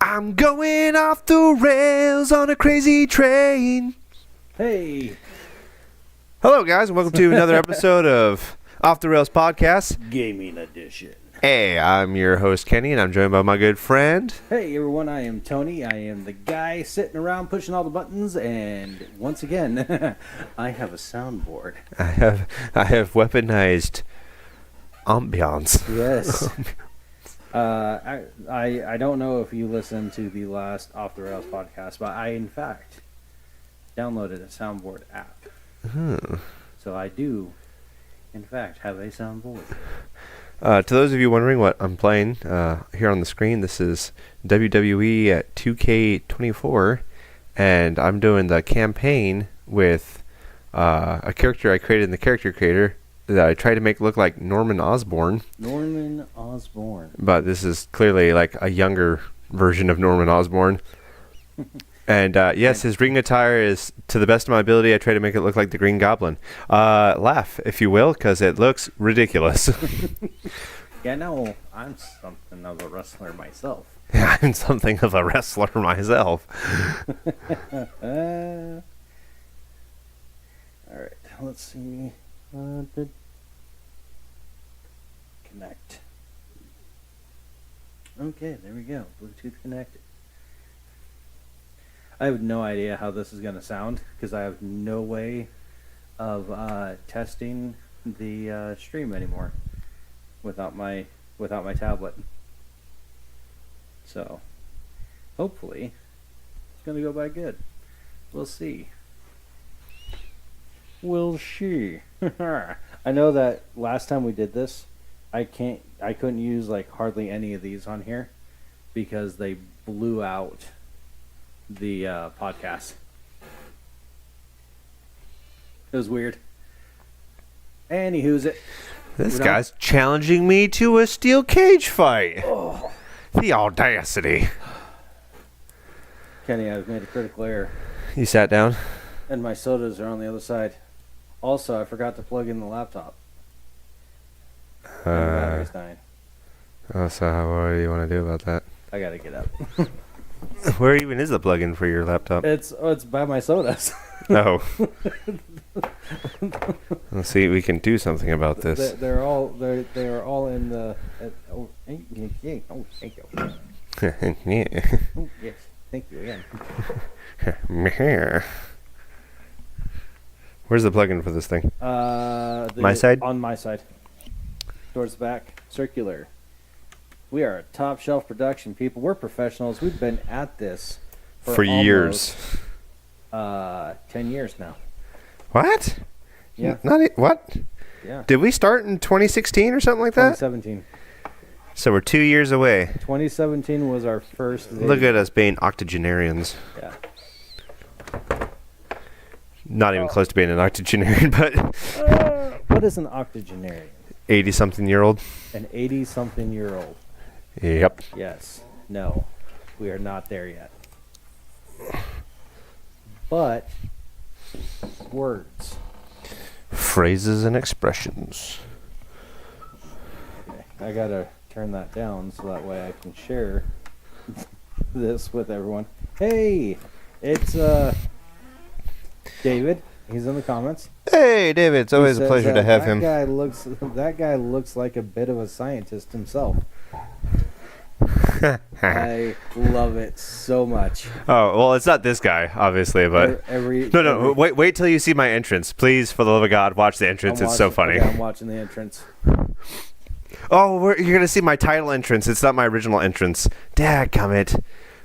I'm going off the rails on a crazy train. Hey. Hello, guys, and welcome to another episode of Off the Rails Podcast. Gaming edition. Hey, I'm your host, Kenny, and I'm joined by my good friend. Hey, everyone, I am Tony. I am the guy sitting around pushing all the buttons, and once again, I have a soundboard. I have weaponized ambiance. Yes. I don't know if you listened to the last Off the Rails podcast, but I, in fact, downloaded a soundboard app. So I do, in fact, have a soundboard. To those of you wondering what I'm playing here on the screen, this is WWE at 2K24, and I'm doing the campaign with a character I created in the character creator that I tried to make look like Norman Osborn. Norman Osborn. But this is clearly like a younger version of Norman Osborn. And yes, his ring attire is, to the best of my ability, I try to make it look like the Green Goblin. Laugh, if you will, because it looks ridiculous. Yeah, no, I'm something of a wrestler myself. Yeah, I'm something of a wrestler myself. All right, let's see. Connect. Okay, there we go. Bluetooth connected. I have no idea how this is going to sound because I have no way of testing the stream anymore without my tablet. So, hopefully, it's going to go by good. We'll see. Will she? I know that last time we did this, I couldn't use like hardly any of these on here because they blew out the podcast. It was weird. Anywho's it. This guy's challenging me to a steel cage fight. Oh. The audacity. Kenny, I've made a critical error. You sat down? And my sodas are on the other side. Also, I forgot to plug in the laptop. And the battery's dying. Oh, so what do you want to do about that? I gotta get up. Where even is the plug-in for your laptop? It's by my sodas. Oh. Let's see, we can do something about this. They are all in the. Oh, thank you. Yeah. Oh, yes, thank you again. Where's the plug-in for this thing? My side? On my side. Towards the back. Circular. We are a top shelf production, people. We're professionals. We've been at this for years. 10 years now. What? Yeah. What? Yeah. Did we start in 2016 or something like that? 2017. So we're 2 years away. 2017 was our first video. Look at us being octogenarians. Yeah. Not even close to being an octogenarian, but... What is an octogenarian? 80-something-year-old. An 80-something-year-old. Yep. Yes. No. We are not there yet. But words. Phrases and expressions. Okay. I gotta turn that down so that way I can share this with everyone. Hey! It's David. He's in the comments. Hey, David. It's always a pleasure to have him. That guy looks like a bit of a scientist himself. I love it so much. Oh, well, it's not this guy, obviously, but... No, wait till you see my entrance. Please, for the love of God, watch the entrance. It's so funny. Okay, I'm watching the entrance. Oh, you're going to see my title entrance. It's not my original entrance. Dadgummit.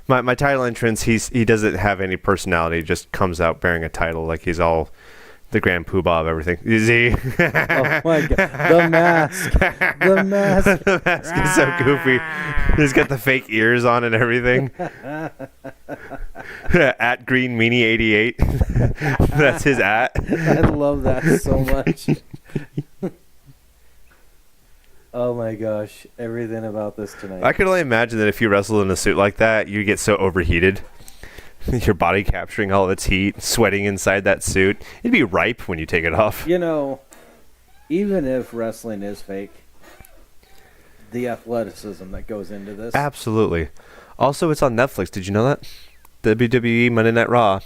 My title entrance, he doesn't have any personality. He just comes out bearing a title like he's all the grand poobah of everything. Is he? Oh my God. The mask. The mask. The mask is so goofy. He's got the fake ears on and everything. At Green Meanie 88. That's his at. I love that so much. Oh my gosh, everything about this tonight. I could only imagine that if you wrestled in a suit like that, you get so overheated. Your body capturing all of its heat, sweating inside that suit. It'd be ripe when you take it off. You know, even if wrestling is fake, the athleticism that goes into this. Absolutely. Also, it's on Netflix. Did you know that? WWE Monday Night Raw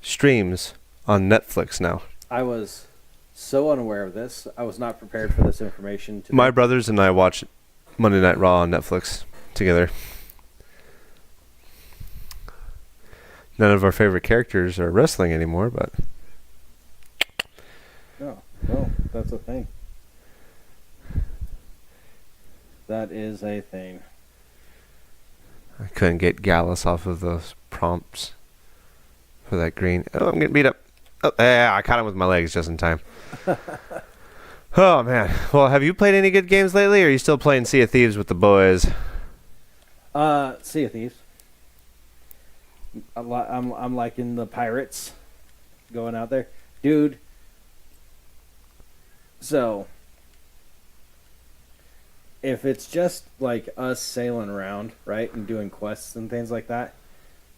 streams on Netflix now. I was so unaware of this. I was not prepared for this information. Today. My brothers and I watch Monday Night Raw on Netflix together. None of our favorite characters are wrestling anymore, but No, that's a thing. That is a thing. I couldn't get Gallus off of those prompts for that green. Oh, I'm getting beat up. Oh, yeah, I caught him with my legs just in time. Oh, man. Well, have you played any good games lately, or are you still playing Sea of Thieves with the boys? Sea of Thieves. I'm liking the pirates going out there. Dude. So, if it's just like us sailing around, right, and doing quests and things like that,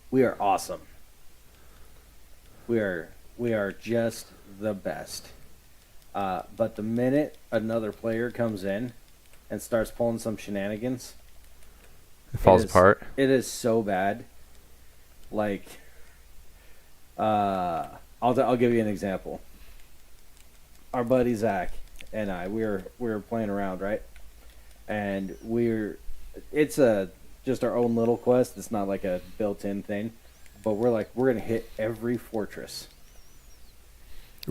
we are awesome. We are just the best. But the minute another player comes in and starts pulling some shenanigans, It falls apart. It is so bad. Like, I'll give you an example. Our buddy Zach and I, we were playing around, right? And it's just our own little quest. It's not like a built-in thing, but we're gonna hit every fortress.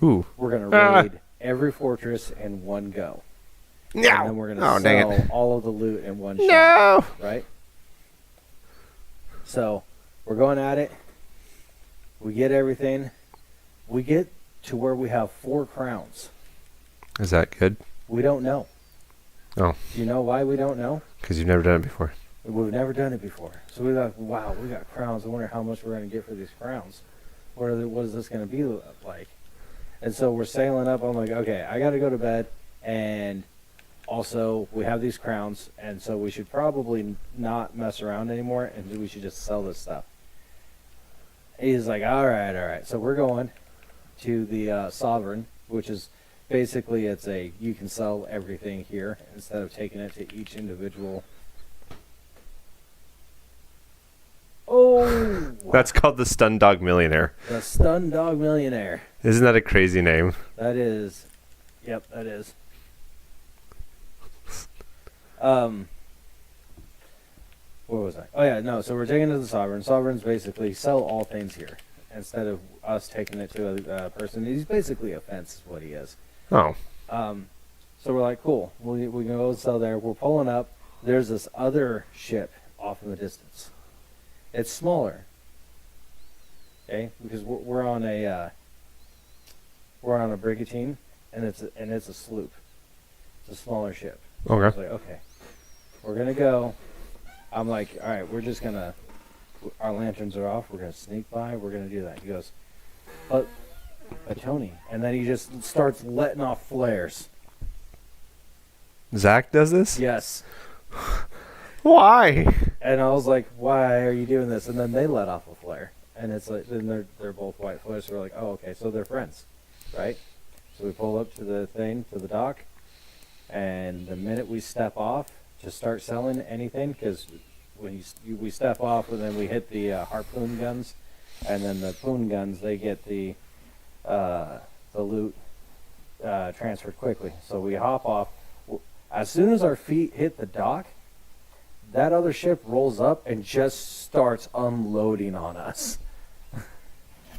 Ooh. We're gonna raid every fortress in one go. No. And then we're gonna dang sell it. all of the loot in one No. shot, right? So we're going at it. We get everything. We get to where we have 4 crowns. Is that good? We don't know. Oh. Do you know why we don't know? Because you've never done it before. We've never done it before. So we're like, wow, we got crowns. I wonder how much we're going to get for these crowns. What is this going to be like? And so we're sailing up. I'm like, okay, I got to go to bed. And also, we have these crowns. And so we should probably not mess around anymore. And we should just sell this stuff. He's like, all right. So we're going to the Sovereign, which is basically you can sell everything here instead of taking it to each individual. Oh! That's called the Stun Dog Millionaire. The Stun Dog Millionaire. Isn't that a crazy name? That is. Yep, that is. What was I? Oh, yeah, no, so we're taking it to the Sovereign. Sovereigns basically sell all things here instead of us taking it to a person. He's basically a fence is what he is. Oh. So we're like, cool. We can go sell there. We're pulling up. There's this other ship off in the distance. It's smaller. Okay, because we're on a brigantine, and it's a sloop. It's a smaller ship. I was Okay. like, okay, we're gonna go. I'm like, all right, our lanterns are off. We're gonna sneak by. We're gonna do that. He goes, but Tony, and then he just starts letting off flares. Zach does this? Yes. Why? And I was like, why are you doing this? And then they let off a flare. And it's like, then they're both white flares. So we're like, oh, okay, so they're friends, right? So we pull up to the dock. And the minute we step off to start selling anything, because when we step off and then we hit the harpoon guns, and then the poon guns, they get the loot transferred quickly. So we hop off. As soon as our feet hit the dock, that other ship rolls up and just starts unloading on us.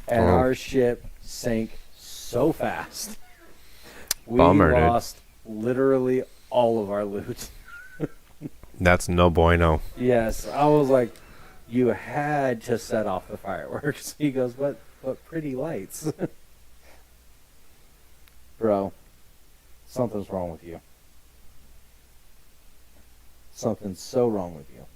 And our ship sank so fast. We Bummer, dude. lost literally all of our loot. That's no bueno. Yes, I was like, you had to set off the fireworks. He goes, what pretty lights. Bro, something's wrong with you. Something's so wrong with you.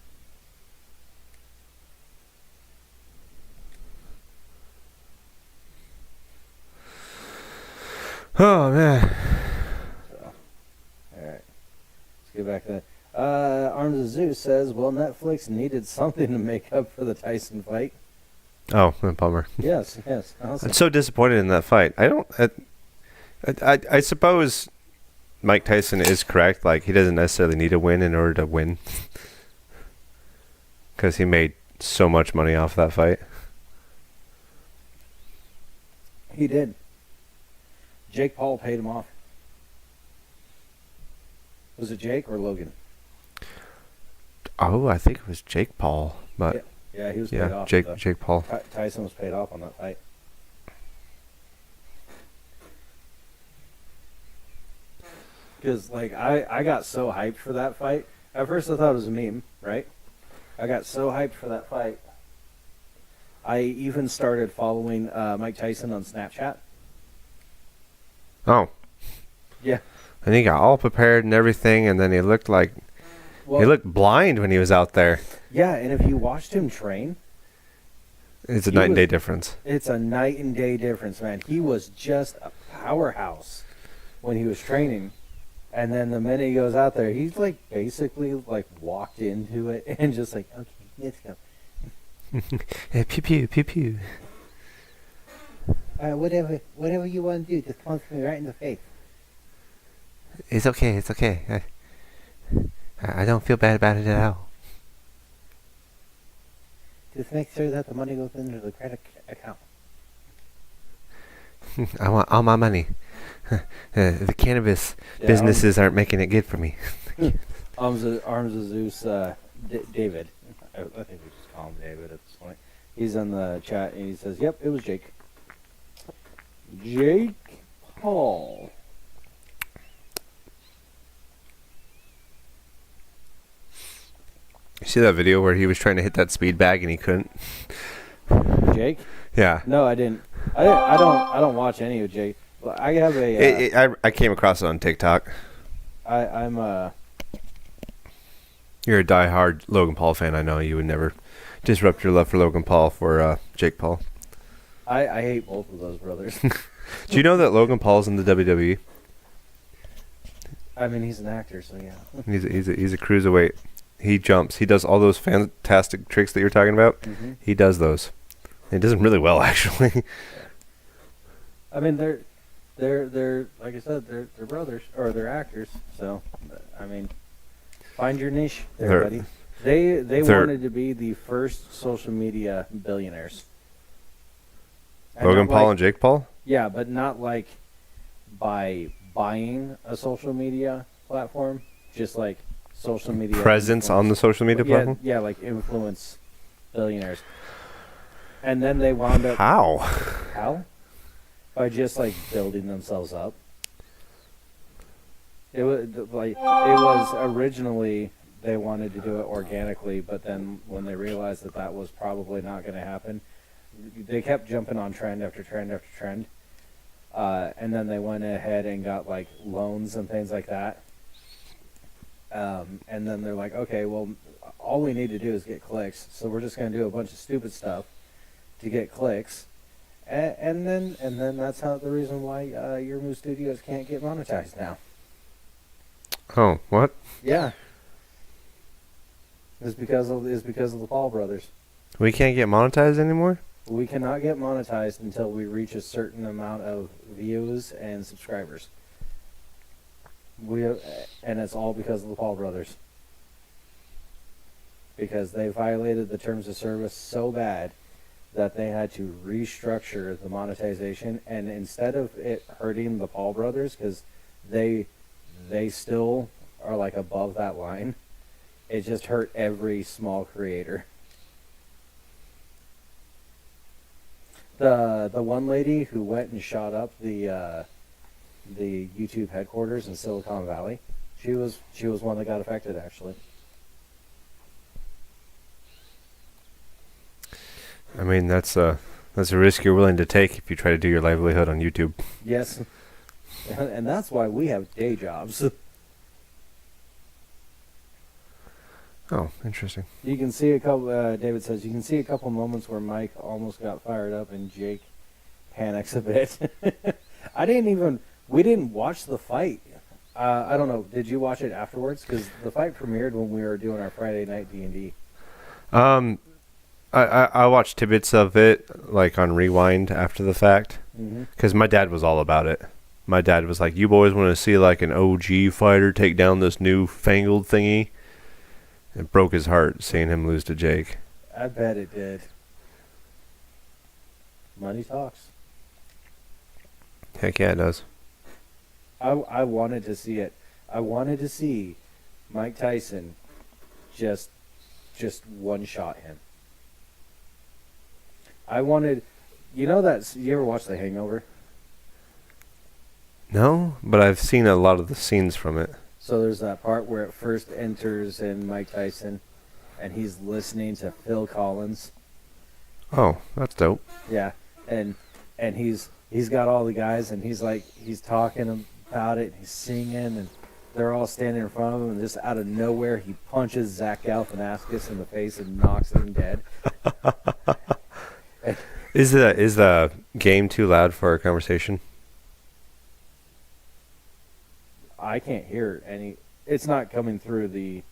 Oh, man. So, all right. Let's get back to that. Arms of Zeus says, well, Netflix needed something to make up for the Tyson fight. Oh, bummer. Yes. Awesome. I'm so disappointed in that fight. I suppose Mike Tyson is correct. Like, he doesn't necessarily need a win in order to win. because he made so much money off that fight. He did. Jake Paul paid him off. Was it Jake or Logan? Oh, I think it was Jake Paul, but Yeah, he was paid yeah, off. Jake Paul. Tyson was paid off on that fight. Because, like, I got so hyped for that fight. At first, I thought it was a meme, right? I got so hyped for that fight. I even started following Mike Tyson on Snapchat. Oh, Yeah. and he got all prepared and everything, and then he looked like Well, he looked blind when he was out there. yeah, and if you watched him train, It's a He night and was- day difference. it's a night and day difference, man. He was just a powerhouse when he was training. And then the minute he goes out there, he's like basically like walked into it and just like, okay, let's go. Pew pew pew pew. Whatever you want to do, just punch me right in the face. It's okay. It's okay. I don't feel bad about it at all. Just make sure that the money goes into the credit account. I want all my money. The cannabis Yeah, businesses aren't making it good for me. Arms of Zeus, David. I think we just call him David at this point. He's on the chat and he says, "Yep, it was Jake. Jake Paul." You see that video where he was trying to hit that speed bag and he couldn't? Jake? Yeah. No, I didn't. I don't watch any of Jake. But I have a. I came across it on TikTok. I'm You're a diehard Logan Paul fan. I know you would never disrupt your love for Logan Paul for Jake Paul. I hate both of those brothers. Do you know that Logan Paul's in the WWE? I mean, he's an actor, so yeah. He's a cruiserweight. He jumps. He does all those fantastic tricks that you're talking about. Mm-hmm. He does those. He does them really well, actually. I mean, they're like I said, they're brothers or they're actors. So, I mean, find your niche, there, buddy. They they're- wanted to be the first social media billionaires. And Logan not Paul like- and Jake Paul? Yeah, but not like by buying a social media platform, just like social media Presence on the social media platform? Yeah, like influence billionaires. And then they wound up How? how? By just like building themselves up. It was originally they wanted to do it organically, but then when they realized that that was probably not going to happen, they kept jumping on trend after trend after trend. And then they went ahead and got like loans and things like that. And then they're like, okay, well, all we need to do is get clicks, so we're just going to do a bunch of stupid stuff to get clicks. And then that's how the reason why your Moo Studios can't get monetized now. Oh, what? Yeah, it's because of the Paul brothers. We can't get monetized anymore? We cannot get monetized until we reach a certain amount of views and subscribers. And it's all because of the Paul brothers. Because they violated the terms of service so bad that they had to restructure the monetization, and instead of it hurting the Paul brothers, because they still are like above that line, it just hurt every small creator. The one lady who went and shot up the YouTube headquarters in Silicon Valley, she was one that got affected actually. I mean, that's a risk you're willing to take if you try to do your livelihood on YouTube. Yes, and that's why we have day jobs. Oh, interesting. You can see a couple. David says you can see a couple moments where Mike almost got fired up and Jake panics a bit. We didn't watch the fight. I don't know. Did you watch it afterwards? Because the fight premiered when we were doing our Friday night D&D. I watched tidbits of it, like on Rewind after the fact, Mm-hmm. because my dad was all about it. My dad was like, "You boys want to see like an OG fighter take down this new fangled thingy?" It broke his heart seeing him lose to Jake. I bet it did. Money talks. Heck yeah, it does. I wanted to see it. I wanted to see Mike Tyson just one shot him. I wanted, you ever watch The Hangover? No, but I've seen a lot of the scenes from it. So there's that part where it first enters in Mike Tyson, and he's listening to Phil Collins. Oh, that's dope. Yeah, and he's got all the guys, and he's talking about it, and he's singing, and they're all standing in front of him, and just out of nowhere, he punches Zach Galifianakis in the face and knocks him dead. Is the game too loud for our conversation? I can't hear any. It's not coming through the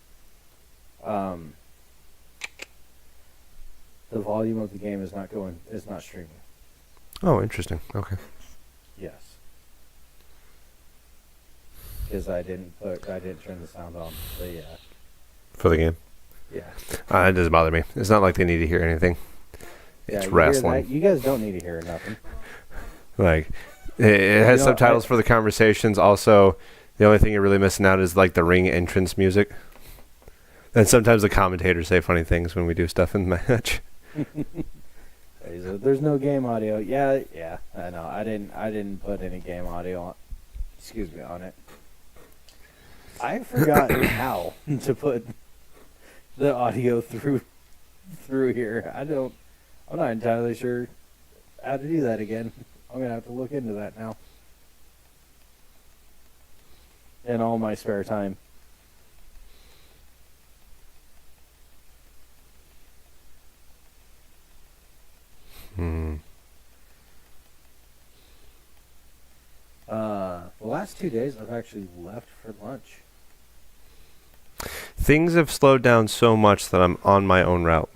volume of the game is not going. It's not streaming. Oh, interesting. Okay. Yes. Because I didn't turn the sound on. So yeah. For the game? Yeah. It doesn't bother me. It's not like they need to hear anything. It's you wrestling. You guys don't need to hear nothing. Like, it has subtitles for the conversations. Also, the only thing you're really missing out is like the ring entrance music. And sometimes the commentators say funny things when we do stuff in the match. There's no game audio. Yeah, I know. I didn't put any game audio on. On it. I forgot how to put the audio through here. I'm not entirely sure how to do that again. I'm gonna have to look into that now. In all my spare time. The last 2 days I've actually left for lunch. Things have slowed down so much that I'm on my own route.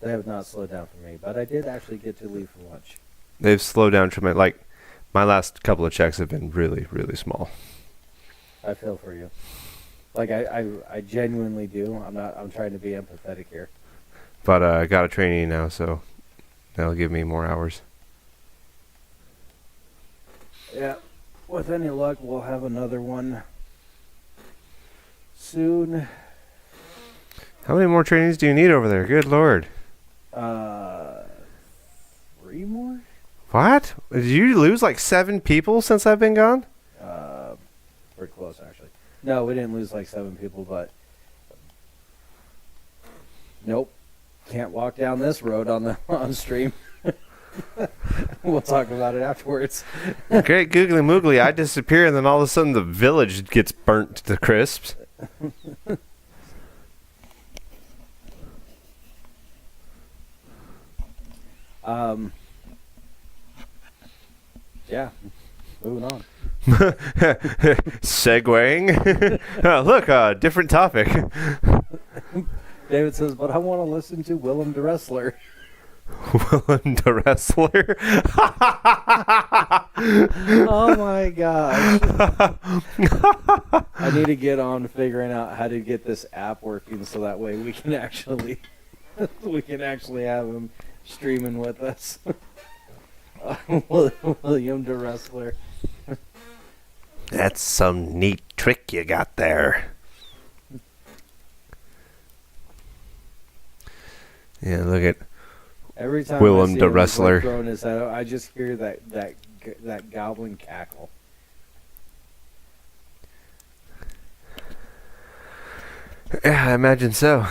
They have not slowed down for me, but I did actually get to leave for lunch. They've slowed down tremendously. Like, my last couple of checks have been really, really small. I feel for you. Like I genuinely do. I'm trying to be empathetic here. But I got a trainee now, so that'll give me more hours. Yeah. With any luck, we'll have another one soon. How many more trainees do you need over there? Good Lord. 3 more? What? Did you lose like 7 people since I've been gone? We're close, actually. No, we didn't lose like 7 people, but nope, can't walk down this road on stream. We'll talk about it afterwards. Great googly moogly, I disappear, and then all of a sudden the village gets burnt to crisps. Yeah, moving on. Segueing. Look, different topic. David says, but I want to listen to Willem the Wrestler. Willem the Wrestler. Oh my gosh. I need to get on figuring out how to get this app working so that way we can actually have him streaming with us. William the Wrestler. That's some neat trick you got there. Yeah, look at every time Willem I see the him Wrestler. throwing his head out, I just hear that goblin cackle. Yeah, I imagine so.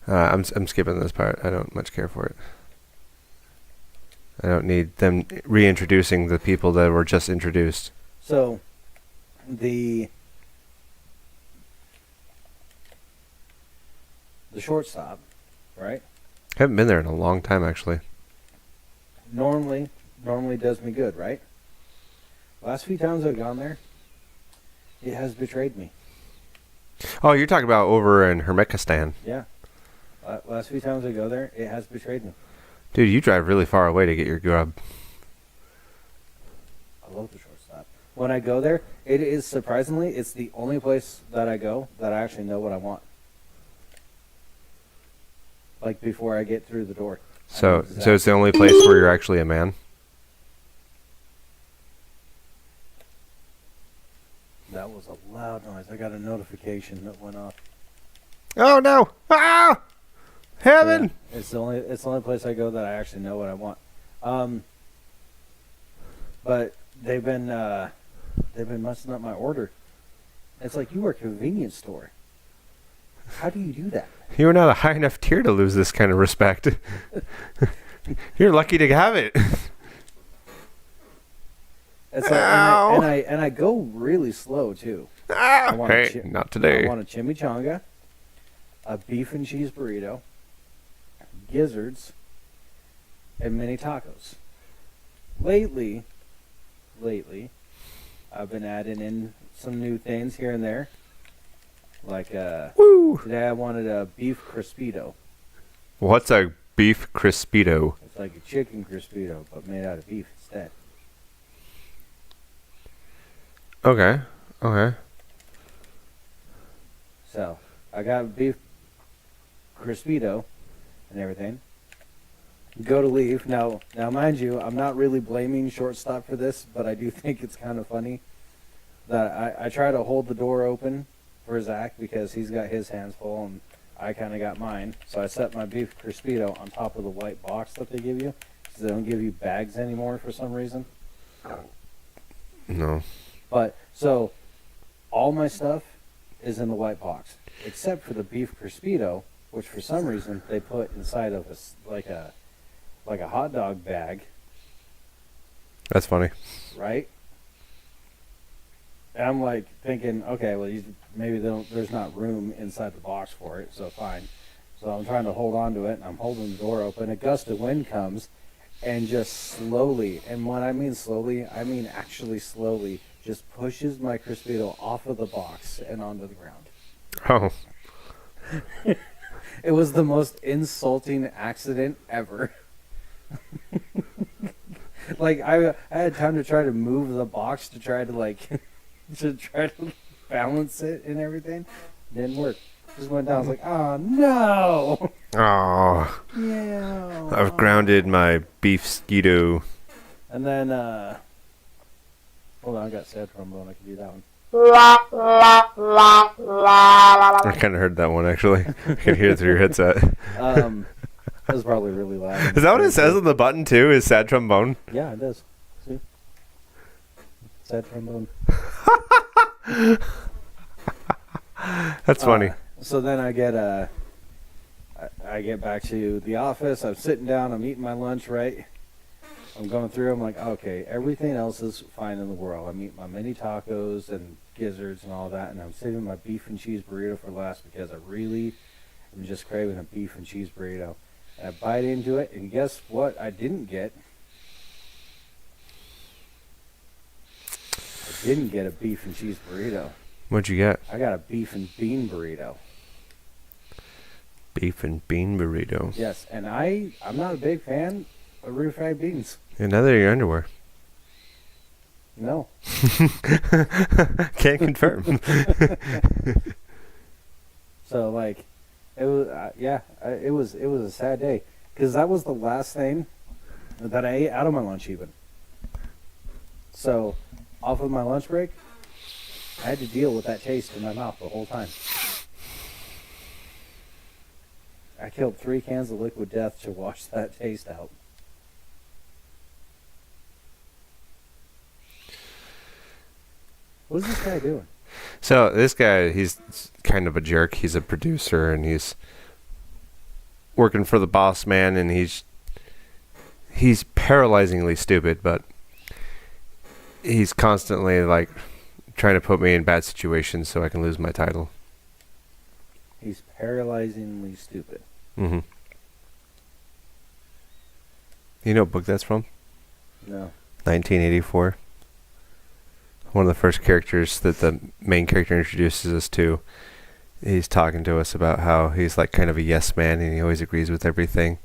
I'm skipping this part. I don't much care for it. I don't need them reintroducing the people that were just introduced. So, the shortstop, right? Haven't been there in a long time, actually. Normally does me good, right? Last few times I've gone there, it has betrayed me. Oh, you're talking about over in Hermekistan. Yeah. Last few times I go there, it has betrayed me. Dude, you drive really far away to get your grub. I love the shortstop. When I go there, it is surprisingly, it's the only place that I go that I actually know what I want. Like before I get through the door. I know So it's the only place where you're actually a man? That was a loud noise. I got a notification that went off. Oh no! Ah! Heaven! Yeah, it's the only place I go that I actually know what I want. But they've been messing up my order. It's like, you are a convenience store. How do you do that? You're not a high enough tier to lose this kind of respect. You're lucky to have it. It's like, Ow. and I go really slow too. Ah! want a Hey, not today. I want a chimichanga, a beef and cheese burrito, gizzards, and mini tacos. Lately, I've been adding in some new things here and there. Like Woo! today I wanted a beef crispito. What's a beef crispito? It's like a chicken crispito, but made out of beef instead. Okay. Okay. So I got beef crispito and everything. Go to leave. Now, mind you, I'm not really blaming shortstop for this, but I do think it's kind of funny that I try to hold the door open for Zach because he's got his hands full and I kind of got mine. So I set my beef crispito on top of the white box that they give you because they don't give you bags anymore for some reason. No. But so all my stuff is in the white box except for the beef crispito, which for some reason they put inside of like a hot dog bag, That's funny. right? And I'm like thinking, okay, well, maybe there's not room inside the box for it, so fine. So I'm trying to hold on to it, and I'm holding the door open. A gust of wind comes, and just slowly, and when I mean slowly, I mean actually slowly, just pushes my crispito off of the box and onto the ground. Oh. It was the most insulting accident ever. Like I had time to try to move the box to try to to balance it and everything. Didn't work. Just went down. I was like, oh no. Oh. Yeah. I've grounded my beef skeeto. And then hold on, I got sad trombone. I can do that one. I kind of heard that one actually. I could hear it through your headset. That was probably really loud. Is that what it says on the button too? Is sad trombone? Yeah, it does. See? Sad trombone. That's funny. So then I get back to the office. I'm sitting down. I'm eating my lunch. Right. I'm going through. I'm like, okay, everything else is fine in the world. I'm eating my mini tacos and gizzards and all that, and I'm saving my beef and cheese burrito for last because I really am just craving a beef and cheese burrito. And I bite into it, and guess what? I didn't get. I didn't get a beef and cheese burrito. What'd you get? I got a beef and bean burrito. Beef and bean burrito. Yes, and I'm not a big fan of refried beans. And neither are your underwear. No. Can't confirm. So like, it was it was a sad day because that was the last thing that I ate out of my lunch even. So, off of my lunch break, I had to deal with that taste in my mouth the whole time. I killed 3 cans of liquid death to wash that taste out. What is this guy doing? So this guy, he's kind of a jerk. He's a producer and he's working for the boss man, and he's paralyzingly stupid, but he's constantly like trying to put me in bad situations so I can lose my title. He's paralyzingly stupid. Mm-hmm. You know what book that's from? No. 1984. One of the first characters that the main character introduces us to. He's talking to us about how he's like kind of a yes man and he always agrees with everything.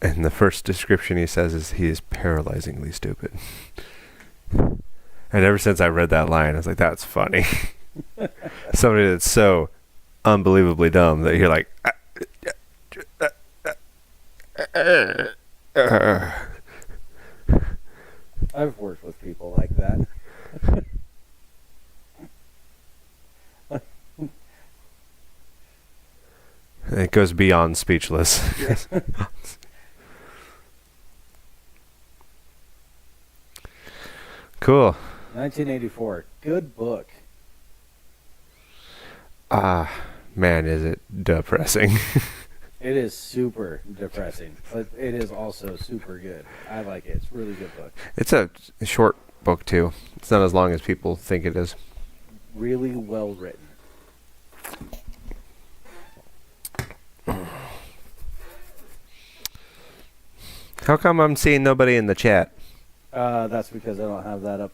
And the first description he says is he is paralyzingly stupid. And ever since I read that line, I was like, that's funny. Somebody that's so unbelievably dumb that you're like, I've worked with people like that. it goes beyond speechless. Yes. Cool. 1984. Good book. Man, is it depressing. It is super depressing, but it is also super good. I like it. It's a really good book. It's a short book, too. It's not as long as people think it is. Really well written. How come I'm seeing nobody in the chat? That's because I don't have that up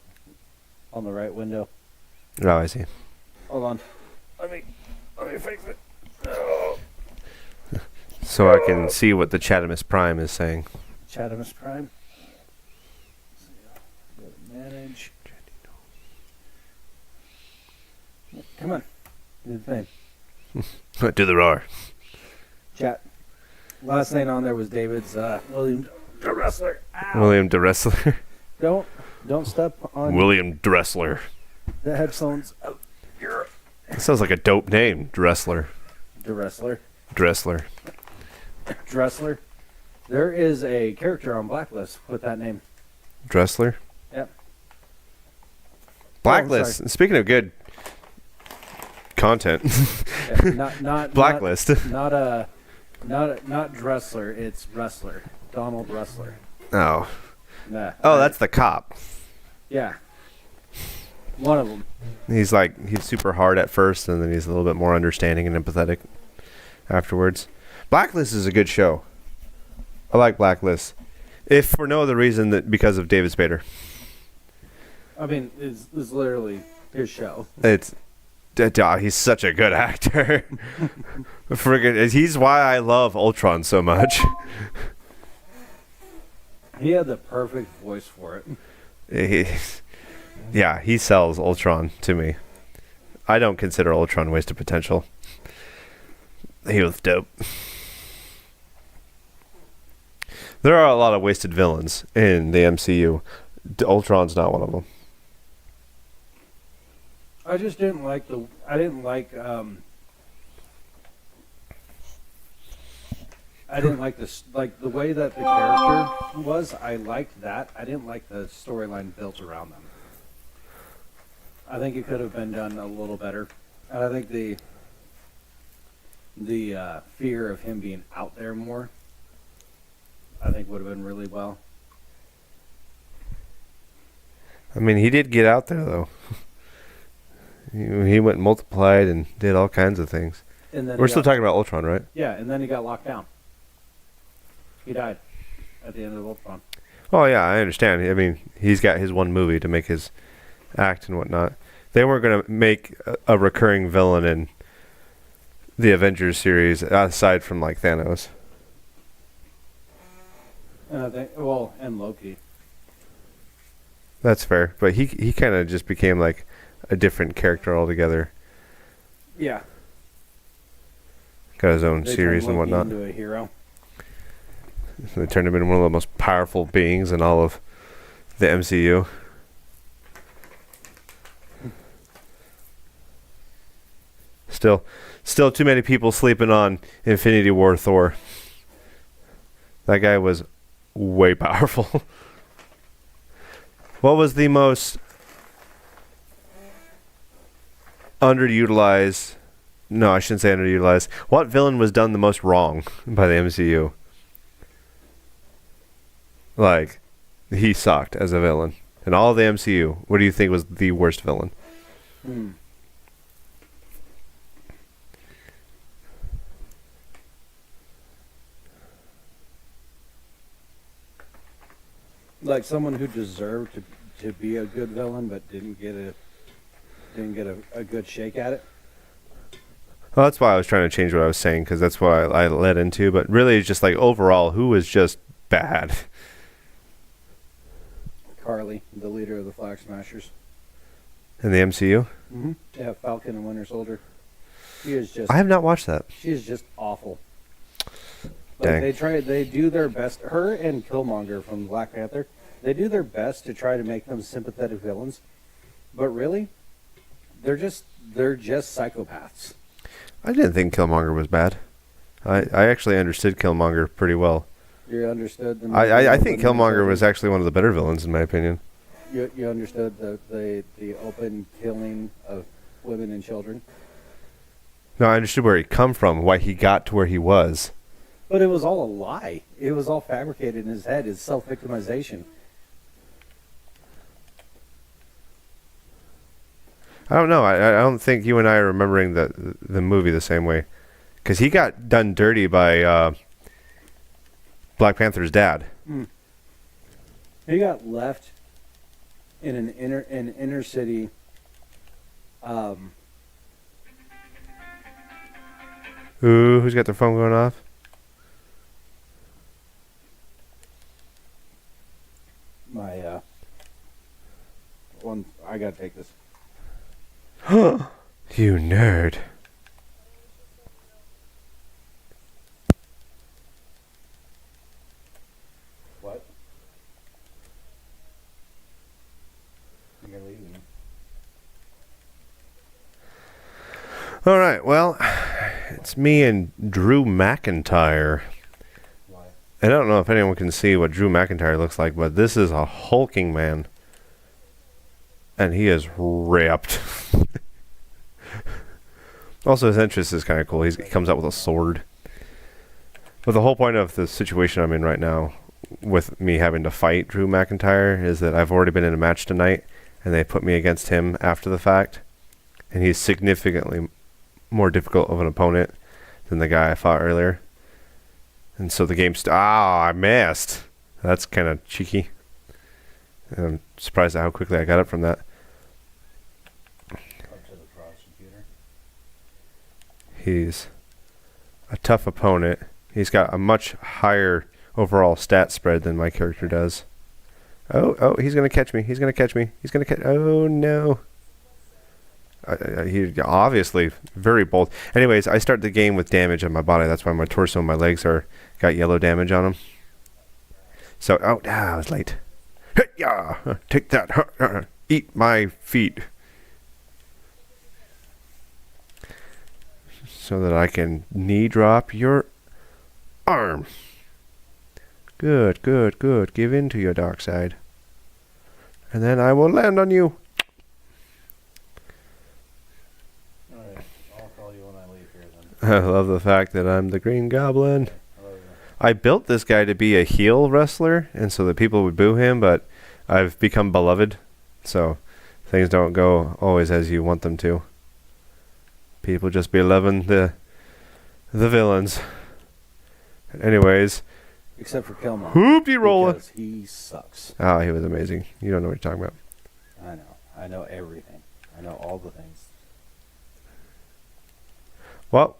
on the right window. Oh, I see. Hold on. Let me fix it. Oh. So I can see what the Chatimus Prime is saying. Chatimus Prime. Manage. Come on. Do the thing. Do the roar. Chat. Last name on there was David's William Wrestler. Ow. William DeWrestler. Don't step on William DeWrestler. the headphones. Oh, That sounds like a dope name. DeWrestler. the wrestler. Dressler. Dressler. There is a character on Blacklist with that name. Dressler? Yep. Blacklist. sorry. Speaking of good content. Yeah, not Blacklist. Not Dressler. It's Wrestler. Donald Wrestler. Oh. Nah. Oh, that's the cop. Yeah. One of them. He's super hard at first, and then he's a little bit more understanding and empathetic afterwards. Blacklist is a good show. I like Blacklist. If for no other reason that because of David Spader. I mean, it's literally his show. He's such a good actor. He's why I love Ultron so much. He had the perfect voice for it. He sells Ultron to me. I don't consider Ultron wasted potential. He was dope. There are a lot of wasted villains in the MCU. Ultron's not one of them. I just didn't like the this, like the way that the character was. I liked that. I didn't like the storyline built around them. I think it could have been done a little better. And I think the fear of him being out there more, I think would have been really well. I mean, he did get out there, though. He went and multiplied and did all kinds of things. And then We're still talking about Ultron, right? Yeah, and then he got locked down. He died at the end of Ultron. Oh, yeah, I understand. I mean, he's got his one movie to make his act and whatnot. They weren't going to make a recurring villain in the Avengers series aside from, like, Thanos. And I think, and Loki. That's fair. But he kind of just became, like, a different character altogether. Yeah. Got his own They series turned and Loki whatnot. into a hero. They turned him into one of the most powerful beings in all of the MCU. Still too many people sleeping on Infinity War Thor. That guy was way powerful. What was the most underutilized? No, I shouldn't say underutilized. What villain was done the most wrong by the MCU? Like, he sucked as a villain. In all of the MCU, what do you think was the worst villain? Like someone who deserved to be a good villain, but didn't get a good shake at it. Well, that's why I was trying to change what I was saying, because that's what I led into. But really, it's just like overall, who was just bad? Carly, the leader of the Flag Smashers. In the MCU? Mm-hmm. Yeah, Falcon and Winter Soldier. She is just. I have not watched that. She is just awful. Dang. They do their best. Her and Killmonger from Black Panther, they do their best to try to make them sympathetic villains, but really, they're just psychopaths. I didn't think Killmonger was bad. I actually understood Killmonger pretty well. You understood the. I think Killmonger was actually one of the better villains, in my opinion. You understood the open killing of women and children. No, I understood where he come from, why he got to where he was. But it was all a lie. It was all fabricated in his head. His self-victimization. I don't know. I don't think you and I are remembering the movie the same way, because he got done dirty by Black Panther's dad. He got left in an inner city. Ooh, who's got their phone going off? My one. I gotta take this. You nerd. What? You're leaving. All right, well, it's me and Drew McIntyre. Why? I don't know if anyone can see what Drew McIntyre looks like, but this is a hulking man. And he is ripped. Also, his entrance is kind of cool. He comes out with a sword. But the whole point of the situation I'm in right now, with me having to fight Drew McIntyre, is that I've already been in a match tonight, and they put me against him after the fact. And he's significantly more difficult of an opponent than the guy I fought earlier. And so the game I missed. That's kind of cheeky. And I'm surprised at how quickly I got up from that. Up to the prosecutor. He's a tough opponent. He's got a much higher overall stat spread than my character does. Oh, he's going to catch me. He's going to catch me. He's going to catch... Oh, no. He obviously very bold. Anyways, I start the game with damage on my body. That's why my torso and my legs got yellow damage on them. So, I was late. Yeah, take that. Eat my feet. So that I can knee drop your arm. Good. Give in to your dark side. And then I will land on you. Alright, I'll call you when I leave here I then. love the fact that I'm the Green Goblin. I love you. I built this guy to be a heel wrestler, and so that people would boo him, but I've become beloved, so things don't go always as you want them to. People just be loving the villains. Anyways, Except for Killmonger. hoopty roller. Because he sucks. Oh, he was amazing. You don't know what you're talking about. I know. I know everything. I know all the things. Well,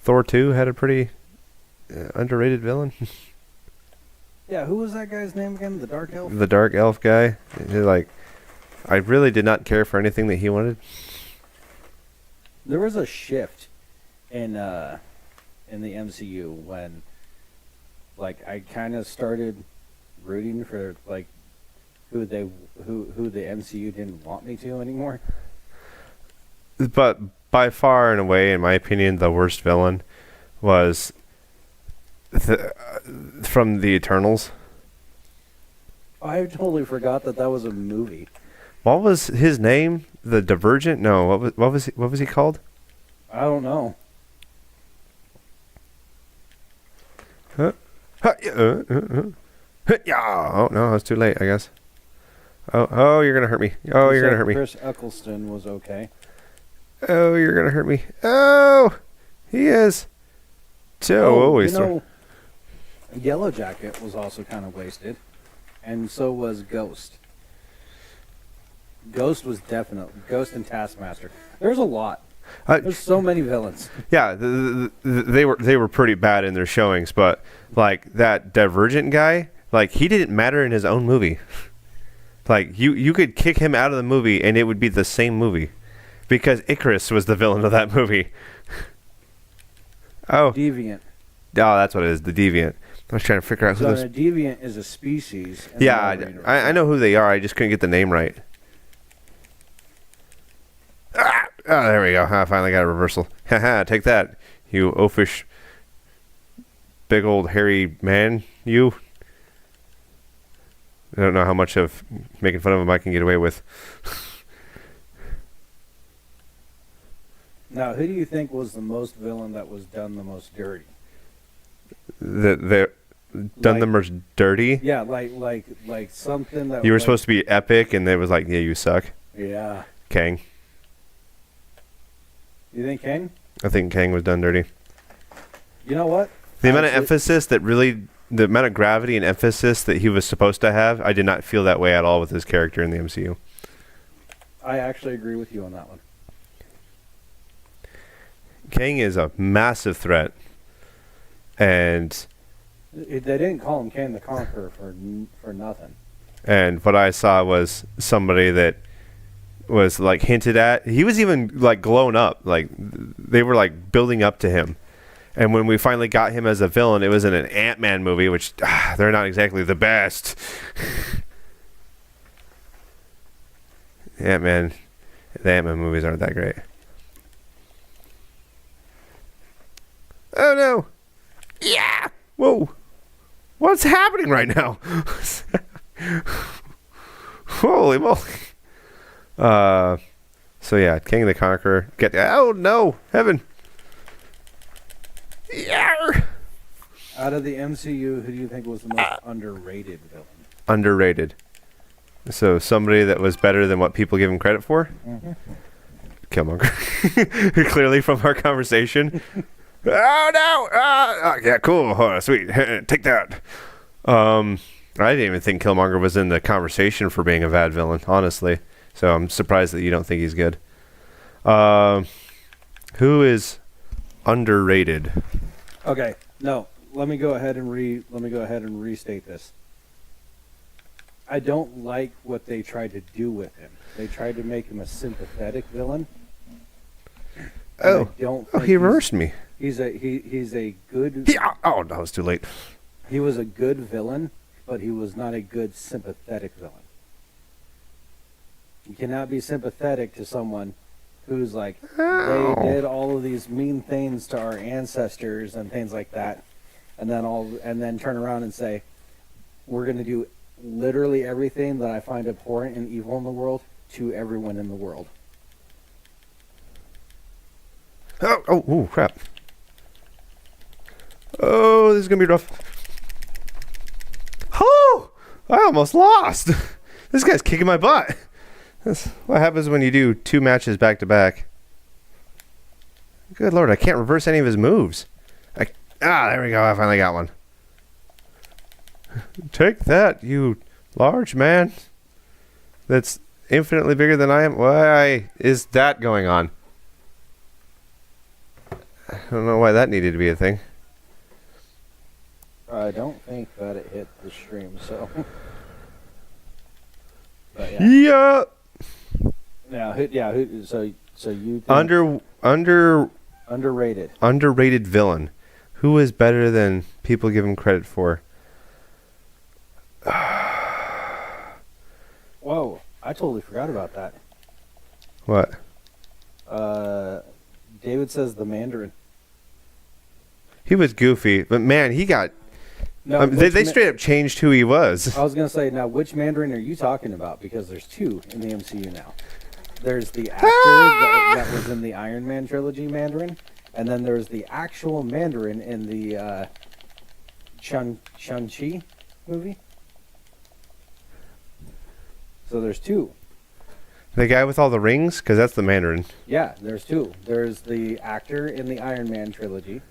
Thor 2 had a pretty underrated villain. Yeah, who was that guy's name again? The Dark Elf? The Dark Elf guy. I really did not care for anything that he wanted. There was a shift in the MCU when, like, I kind of started rooting for like who the MCU didn't want me to anymore. But by far and away, in my opinion, the worst villain was from the Eternals. I totally forgot that was a movie. What was his name? The Divergent? No, what was he called? I don't know. Yeah. Oh no, it's too late, I guess. Oh, you're gonna hurt me. Oh, you're gonna hurt me. Chris Eccleston was okay. Oh, you're gonna hurt me. Oh, he is. Yellow Jacket was also kind of wasted, and so was Ghost. Ghost was definitely Ghost and Taskmaster. There's a lot. Uh, There's so many villains. Yeah, they were pretty bad in their showings, but like that Divergent guy, like he didn't matter in his own movie. Like you could kick him out of the movie and it would be the same movie, because Icarus was the villain of that movie. Oh, Deviant. that's what it is, the Deviant. I was trying to figure out who So those. a deviant is a species. in the Yeah, Marvel universe. I know who they are. I just couldn't get the name right. Oh, there we go. I finally got a reversal. Haha, take that, you oafish, big old hairy man, you. I don't know how much of making fun of him I can get away with. Now, who do you think was the most villain that was done the most dirty? They're done Like- them as dirty. Yeah, like something that You were like, supposed to be epic, and it was like, yeah, you suck. Yeah. Kang. You think Kang? I think Kang was done dirty. You know what? The amount of Actually- emphasis that really, the amount of gravity and emphasis that he was supposed to have, I did not feel that way at all with his character in the MCU. I actually agree with you on that one. Kang is a massive threat, and They didn't call him Kang the Conqueror for nothing. what I saw was somebody that was like hinted at. He was even like glowing up, like they were like building up to him. And when we finally got him as a villain, it was in an Ant-Man movie, which they're not exactly the best. Ant-Man, the Ant-Man movies aren't that great. Oh no! Yeah! Whoa! What's happening right now? Holy moly! So yeah, King the Conqueror. Oh no! Heaven! Yeah! Out of the MCU, who do you think was the most underrated villain? Underrated. So somebody that was better than what people give him credit for? Mm-hmm. Killmonger. Clearly from our conversation. Oh no! Yeah, cool. Oh, sweet. Take that. I didn't even think Killmonger was in the conversation for being a bad villain, honestly. So I'm surprised that you don't think he's good. Who is underrated? Okay, no. Let me go ahead and restate this. I don't like what they tried to do with him. They tried to make him a sympathetic villain. And Oh, I don't oh, think he reversed me. He's a good. Yeah. Oh no, it's too late. He was a good villain, but he was not a good sympathetic villain. You cannot be sympathetic to someone who's like, Ow. they did all of these mean things to our ancestors and things like that, and then turn around and say, we're going to do literally everything that I find abhorrent and evil in the world to everyone in the world. Oh, ooh, crap. Oh, this is going to be rough. Oh, I almost lost. This guy's kicking my butt. That's what happens when you do 2 matches back to back. Good lord, I can't reverse any of his moves. There we go. I finally got one. Take that, you large man. That's infinitely bigger than I am. Why is that going on? I don't know why that needed to be a thing. I don't think that it hit the stream, so. But Yeah. So you think underrated. Underrated villain. Who is better than people give him credit for? Whoa, I totally forgot about that. What? David says the Mandarin. He was goofy, but man, he got. No, they straight up changed who he was. I was gonna say, now which Mandarin are you talking about? Because there's 2 in the MCU now. There's the actor that was in the Iron Man trilogy Mandarin, and then there's the actual Mandarin in the Shang-Chi movie. So there's 2. The guy with all the rings, because that's the Mandarin. Yeah, there's 2. There's the actor in the Iron Man trilogy,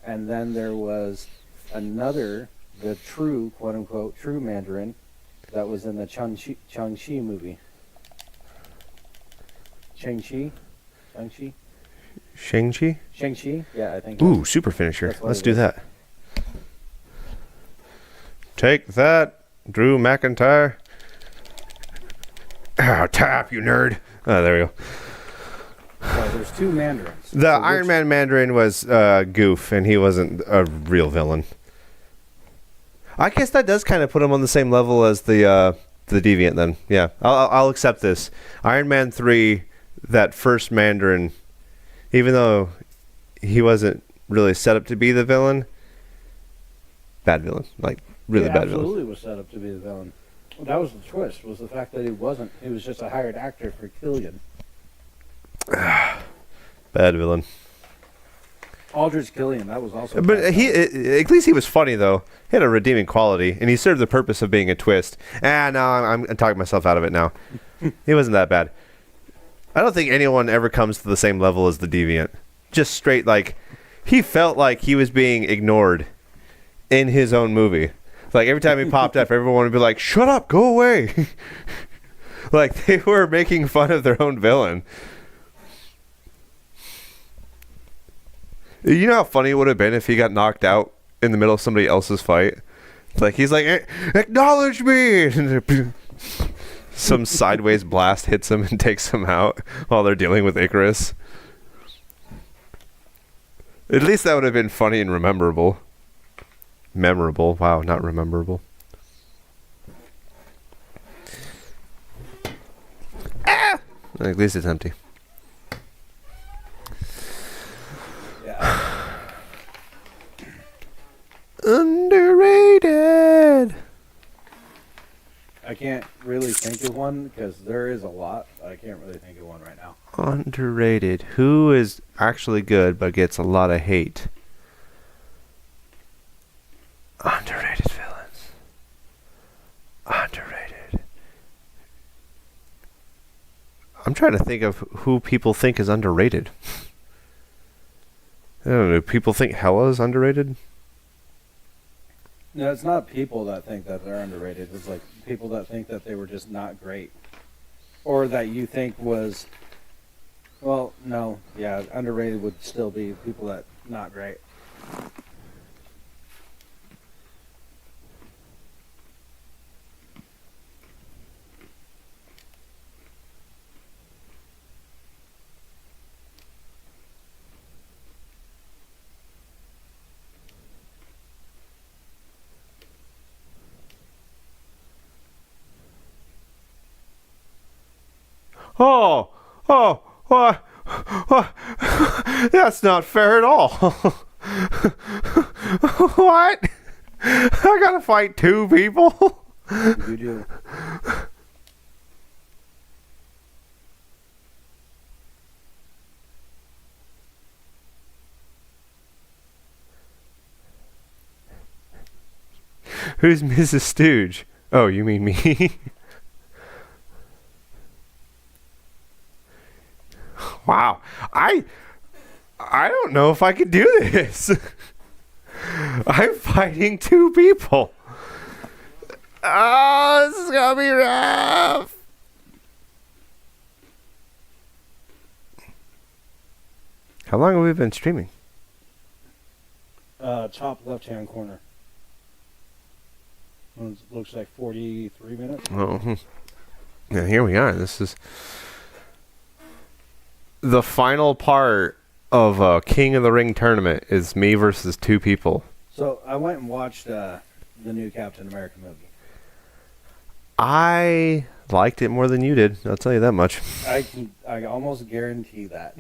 and then there was another, the true, quote-unquote, true Mandarin that was in the Shang-Chi movie. Shang-Chi. Shang-Chi? Shang-Chi? Shang-Chi? Yeah, I think. Ooh, super finisher. That's what Let's it do is. that. Take that, Drew McIntyre. Ah, tap, you nerd. Oh, there we go. So there's two Mandarins. The So Iron which- Man Mandarin was Goof, and he wasn't a real villain. I guess that does kind of put him on the same level as the Deviant. Then, yeah, I'll accept this. Iron Man 3, that first Mandarin, even though he wasn't really set up to be the villain, bad villain, like really bad villain. Absolutely was set up to be the villain. That was the twist. Was the fact that he wasn't. He was just a hired actor for Killian. Bad villain. Aldrich Killian. That was also. But bad villain. at least he was funny though. He had a redeeming quality, and he served the purpose of being a twist. No, I'm talking myself out of it now. He wasn't that bad. I don't think anyone ever comes to the same level as the Deviant. Just straight like, he felt like he was being ignored in his own movie. Like every time he popped up, everyone would be like, "Shut up, go away." Like they were making fun of their own villain. You know how funny it would have been if he got knocked out in the middle of somebody else's fight? Like he's like, "Acknowledge me!" Some sideways blast hits him and takes him out while they're dealing with Icarus. At least that would have been funny and memorable. Memorable. Wow, not rememberable. Ah! At least it's empty. Yeah. Underrated. I can't really think of one because there is a lot. I can't really think of one right now. Underrated. Who is actually good but gets a lot of hate? Underrated villains. Underrated. I'm trying to think of who people think is underrated. I don't know. People think Hela is underrated? No, it's not people that think that they're underrated. It's like people that think that they were just not great, or that you think was. Well, no, yeah, underrated would still be people that not great. Oh, that's not fair at all. What? I gotta fight two people? You do. Who's Mrs. Stooge? Oh, you mean me? Wow. I don't know if I could do this. I'm fighting two people. Oh, this is gonna be rough. How long have we been streaming? Top left-hand corner. It looks like 43 minutes. Oh, yeah, here we are. This is the final part of a King of the Ring tournament. Is me versus two people. So I went and watched the new Captain America movie. I liked it more than you did. I'll tell you that much. I almost guarantee that.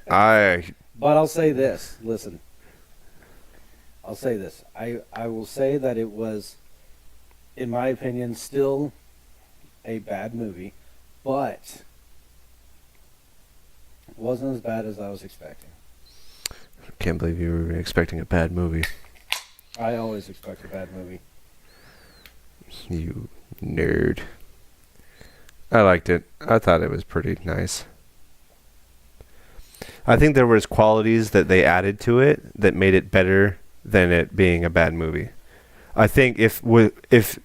But I'll say this. Listen. I'll say this. I will say that it was, in my opinion, still a bad movie, but it wasn't as bad as I was expecting. Can't believe you were expecting a bad movie. I always expect a bad movie. You nerd. I liked it. I thought it was pretty nice. I think there was qualities that they added to it that made it better than it being a bad movie. I think if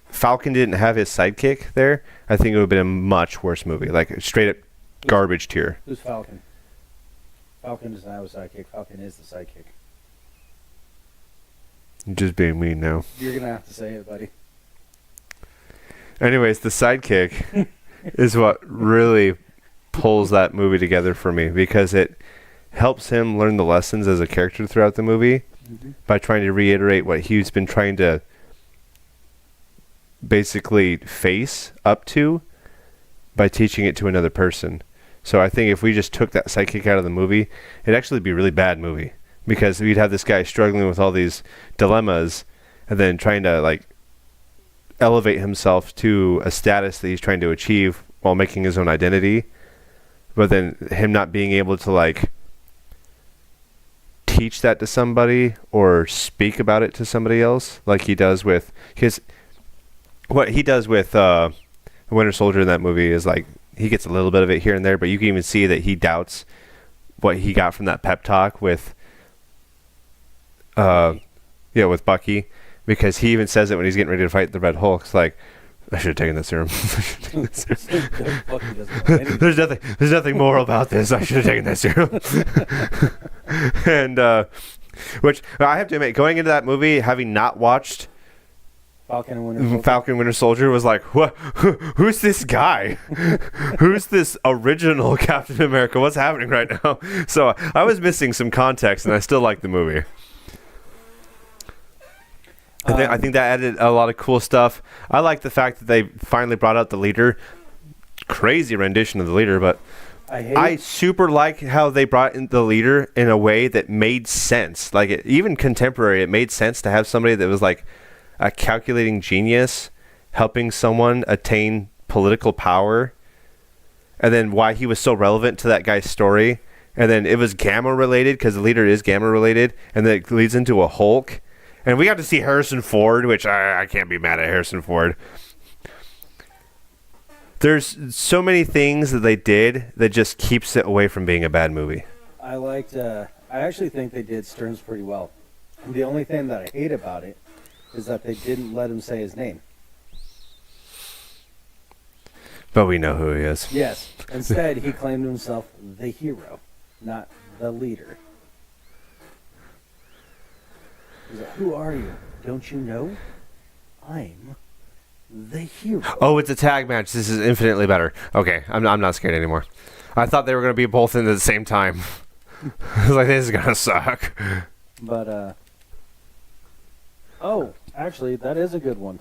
Falcon didn't have his sidekick there, I think it would have been a much worse movie, like straight up garbage tier. Who's Falcon? Falcon does not have a sidekick. Falcon is the sidekick. You're just being mean now. You're gonna have to say it, buddy. Anyways, the sidekick is what really pulls that movie together for me because it helps him learn the lessons as a character throughout the movie by trying to reiterate what he's been trying to basically face up to by teaching it to another person. So I think if we just took that sidekick out of the movie, it'd actually be a really bad movie because we'd have this guy struggling with all these dilemmas and then trying to like elevate himself to a status that he's trying to achieve while making his own identity, but then him not being able to like teach that to somebody or speak about it to somebody else like he does with his what he does with the Winter Soldier in that movie is like he gets a little bit of it here and there, but you can even see that he doubts what he got from that pep talk with with Bucky, because he even says it when he's getting ready to fight the Red Hulk. It's like, I should have taken that serum. There's nothing moral about this. I should have taken that serum. And which I have to admit, going into that movie, having not watched Falcon Winter Soldier, was like, what? Who's this guy? Who's this original Captain America? What's happening right now? So I was missing some context, and I still like the movie. I think that added a lot of cool stuff. I like the fact that they finally brought out the leader. Crazy rendition of the leader, but I super like how they brought in the leader in a way that made sense. Like even contemporary, it made sense to have somebody that was like a calculating genius helping someone attain political power, and then why he was so relevant to that guy's story. And then it was Gamma related because the leader is Gamma related, and then it leads into a Hulk. And we got to see Harrison Ford, which I can't be mad at Harrison Ford. There's so many things that they did that just keeps it away from being a bad movie. I actually think they did Stearns pretty well. The only thing that I hate about it is that they didn't let him say his name. But we know who he is. Yes. Instead, he claimed himself the hero, not the leader. He's like, who are you? Don't you know? I'm the hero. Oh, it's a tag match. This is infinitely better. Okay, I'm not scared anymore. I thought they were going to be both in at the same time. I was like, this is going to suck. But, oh, actually, that is a good one.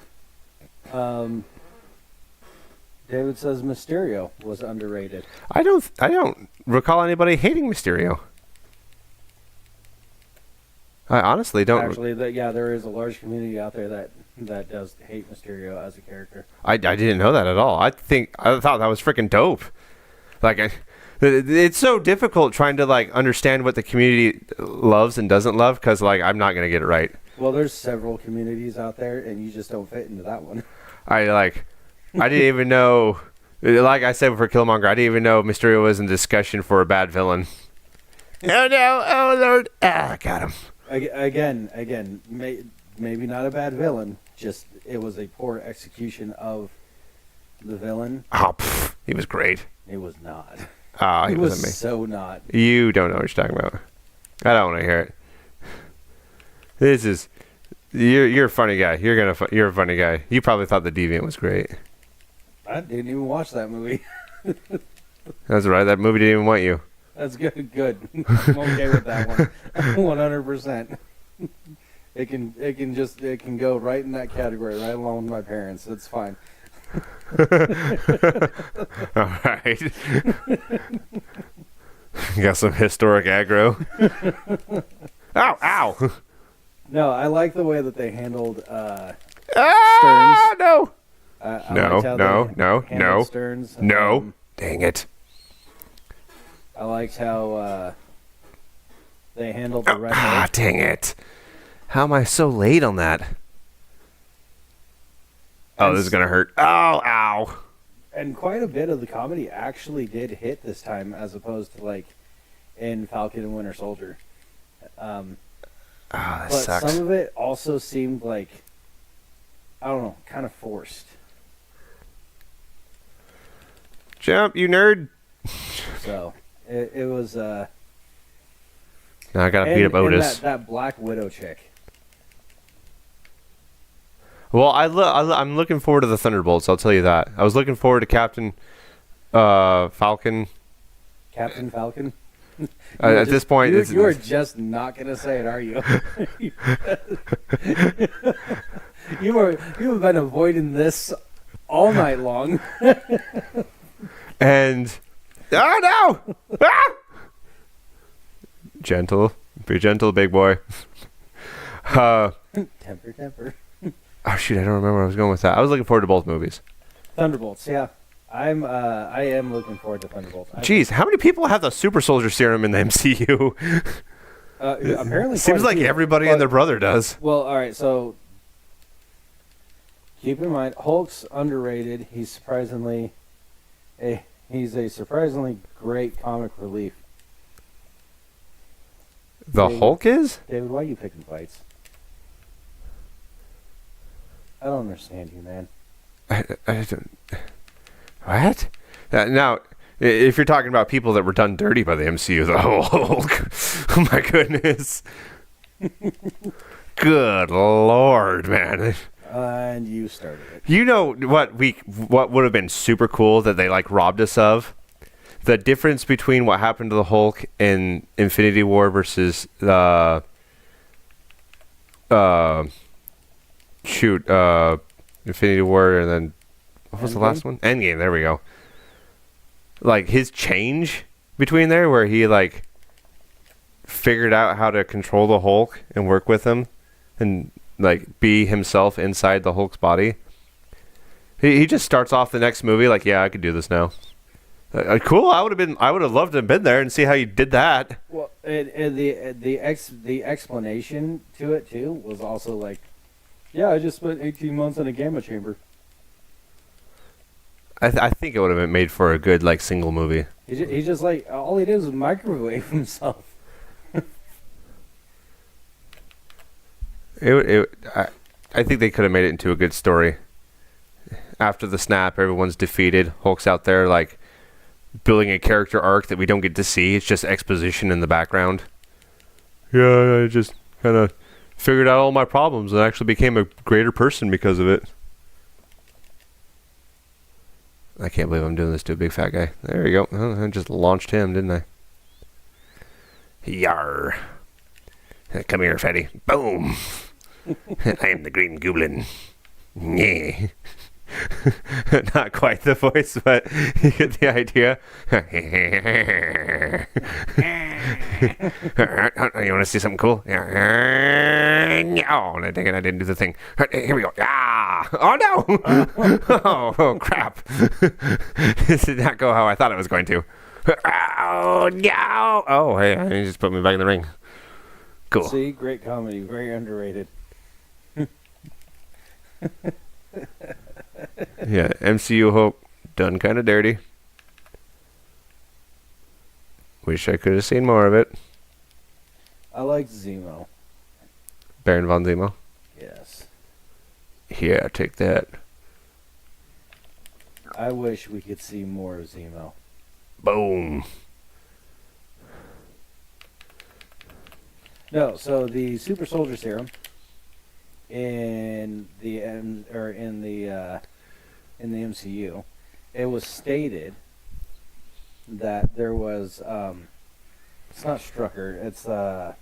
David says Mysterio was underrated. I don't recall anybody hating Mysterio. I honestly don't. Actually, there is a large community out there that does hate Mysterio as a character. I didn't know that at all. I thought that was freaking dope. Like, it's so difficult trying to like understand what the community loves and doesn't love because like I'm not gonna get it right. Well, there's several communities out there, and you just don't fit into that one. I didn't even know. Like I said for Killmonger, I didn't even know Mysterio was in discussion for a bad villain. Oh no! Oh Lord! Ah, got him. Again, maybe not a bad villain. Just it was a poor execution of the villain. Oh, he was great. It was not. Oh, he was amazing. So not. You don't know what you're talking about. I don't want to hear it. This is you're a funny guy. You're a funny guy. You probably thought the Deviant was great. I didn't even watch that movie. That's right. That movie didn't even want you. That's good. Good. I'm okay with that one. 100%. It can go right in that category, right along with my parents. It's fine. All right. You got some historic aggro. Ow! No, I like the way that they handled Stearns. No. No. Stearns. No. Dang it. I liked how they handled the Red Hulk. Dang it. How am I so late on that? Oh, this is going to hurt. Oh, ow. And quite a bit of the comedy actually did hit this time as opposed to like in Falcon and Winter Soldier. That But sucks. some of it also seemed like I don't know, kind of forced. Jump, you nerd! So it was. Now I gotta beat up Otis. That Black Widow chick. Well, I'm looking forward to the Thunderbolts. I'll tell you that. I was looking forward to Captain Falcon. Captain Falcon. At this point, you are just not gonna say it, are you? you have been avoiding this all night long. And oh no! Ah! Gentle, be gentle, big boy. Temper. Oh shoot, I don't remember where I was going with that. I was looking forward to both movies. Thunderbolts, yeah. I am looking forward to Thunderbolts. Jeez, how many people have the super soldier serum in the MCU? Apparently, Seems like everybody and their brother does. Well, all right. So keep in mind, Hulk's underrated. He's a surprisingly great comic relief. The David, Hulk is? David, why are you picking fights? I don't understand you, man. I don't. What? Now, if you're talking about people that were done dirty by the MCU, the Hulk. Oh my goodness. Good Lord, man. And you started it. You know what would have been super cool that they like robbed us of? The difference between what happened to the Hulk in Infinity War versus Infinity War, and then what was the last one? Endgame. There we go. Like his change between there, where he like figured out how to control the Hulk and work with him, and like be himself inside the Hulk's body. He just starts off the next movie like, yeah, I could do this now. Cool. I would have loved to have been there and see how you did that. Well, and the explanation to it too was also like, yeah, I just spent 18 months in a gamma chamber. I think it would have been made for a good like single movie. He's just like, all he did was microwave himself. I think they could have made it into a good story. After the snap, everyone's defeated. Hulk's out there like building a character arc that we don't get to see. It's just exposition in the background. Yeah, I just kind of figured out all my problems and actually became a greater person because of it. I can't believe I'm doing this to a big fat guy. There you go. I just launched him, didn't I? Yar. Come here, fatty. Boom. I am the Green Goblin. Yeah. Not quite the voice, but you get the idea. You want to see something cool? Oh, dang it, I didn't do the thing. Here we go. Ah! Oh, no! Oh, crap. This did not go how I thought it was going to. Oh, no! Oh, hey, you just put me back in the ring. Cool. See, great comedy, very underrated. Yeah, MCU Hope done kind of dirty. Wish I could have seen more of it. I like Zemo. Baron von Zemo. Yes. Yeah, take that. I wish we could see more of Zemo. Boom. No, so the super soldier serum in the MCU, it was stated that there was it's not Strucker, it's I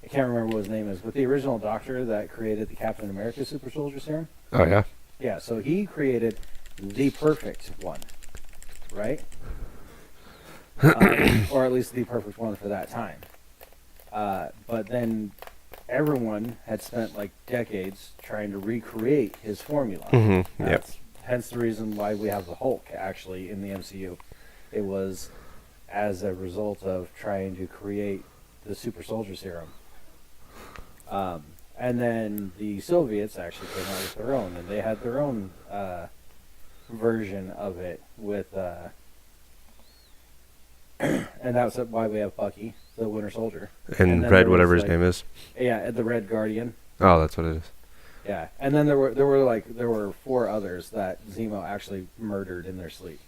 can't remember what his name is, but the original doctor that created the Captain America super soldier serum. Oh yeah. Yeah, so he created the perfect one, right? Or at least the perfect one for that time. But then everyone had spent like decades trying to recreate his formula. Mm-hmm. Yep. Hence the reason why we have the Hulk actually in the MCU. It was as a result of trying to create the super soldier serum. And then the Soviets actually came out with their own, and they had their own version of it with, and that's why we have Bucky, the Winter Soldier. And then Red, there whatever was, his name is. Yeah, the Red Guardian. Oh, that's what it is. Yeah, and then there were four others that Zemo actually murdered in their sleep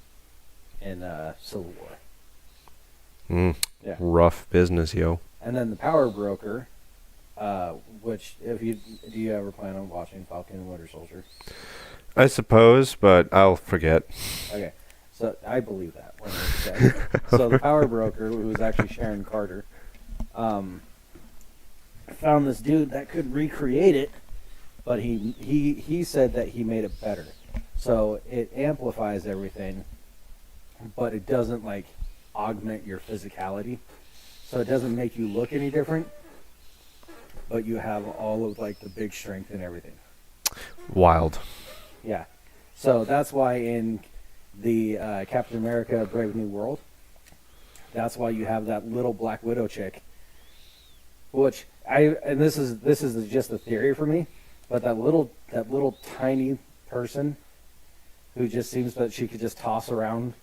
in Civil War. Mm, Yeah, rough business, yo. and then the Power Broker, which do you ever plan on watching Falcon and Winter Soldier? I suppose, but I'll forget. Okay, so I believe that when I say. So the Power Broker, who was actually Sharon Carter, found this dude that could recreate it, but he said that he made it better. So it amplifies everything, but it doesn't like augment your physicality. So it doesn't make you look any different, but you have all of like the big strength and everything. Wild. Yeah. So that's why in the Captain America Brave New World, that's why you have that little Black Widow chick, which this is just a theory for me, but that little tiny person who just seems that she could just toss around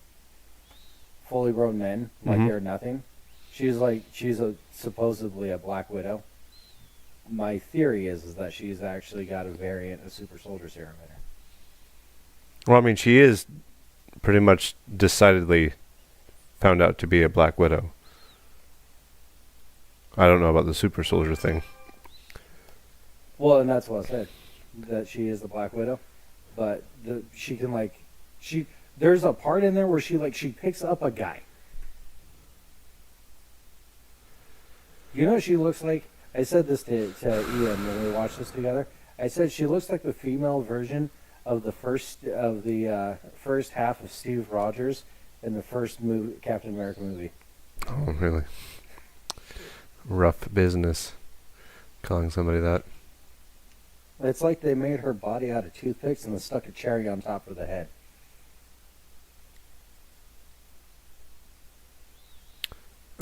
fully grown men like Mhm. they're nothing. She's supposedly a Black Widow. My theory is that she's actually got a variant of Super Soldier Serum in her. Well, I mean, she is pretty much decidedly found out to be a Black Widow. I don't know about the super soldier thing. Well, and that's what I said, that she is the Black Widow, but she can there's a part in there where she picks up a guy. You know what she looks like? I said this to Ian when we watched this together. I said she looks like the female version of the first half of Steve Rogers in the first Captain America movie. Oh, really? Rough business. Calling somebody that. It's like they made her body out of toothpicks and then stuck a cherry on top of the head.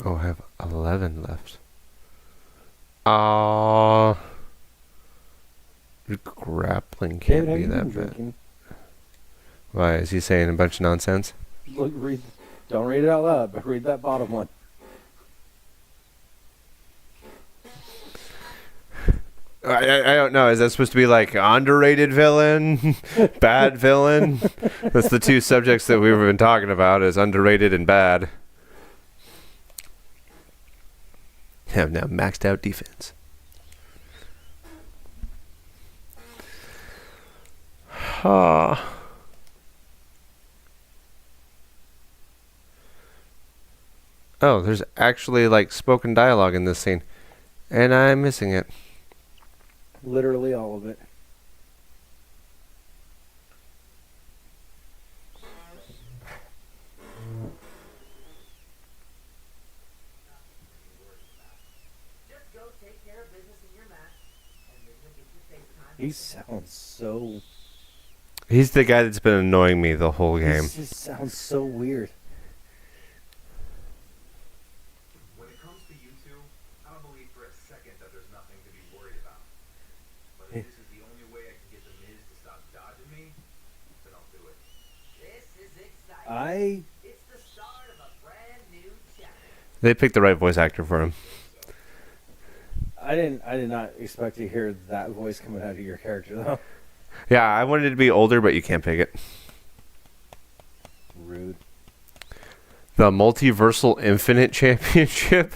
Oh, I have 11 left. Grappling can't David, have be you that been bad. drinking? Why, is he saying a bunch of nonsense? Look, don't read it out loud, but read that bottom one. I don't know. Is that supposed to be like underrated villain, bad villain? That's the two subjects that we've been talking about, is underrated and bad. Have now maxed out defense. Oh, there's actually like spoken dialogue in this scene, and I'm missing it. Literally all of it. He sounds so... He's the guy that's been annoying me the whole game. He just sounds so weird. When it comes to you two, I don't believe for a second that there's nothing to be worried about. But if this is the only way I can get the Miz to stop dodging me, then I'll do it. This is exciting. It's the start of a brand new chapter. They picked the right voice actor for him. I did not expect to hear that voice coming out of your character though. Yeah, I wanted it to be older, but you can't pick it. Rude. The Multiversal Infinite Championship?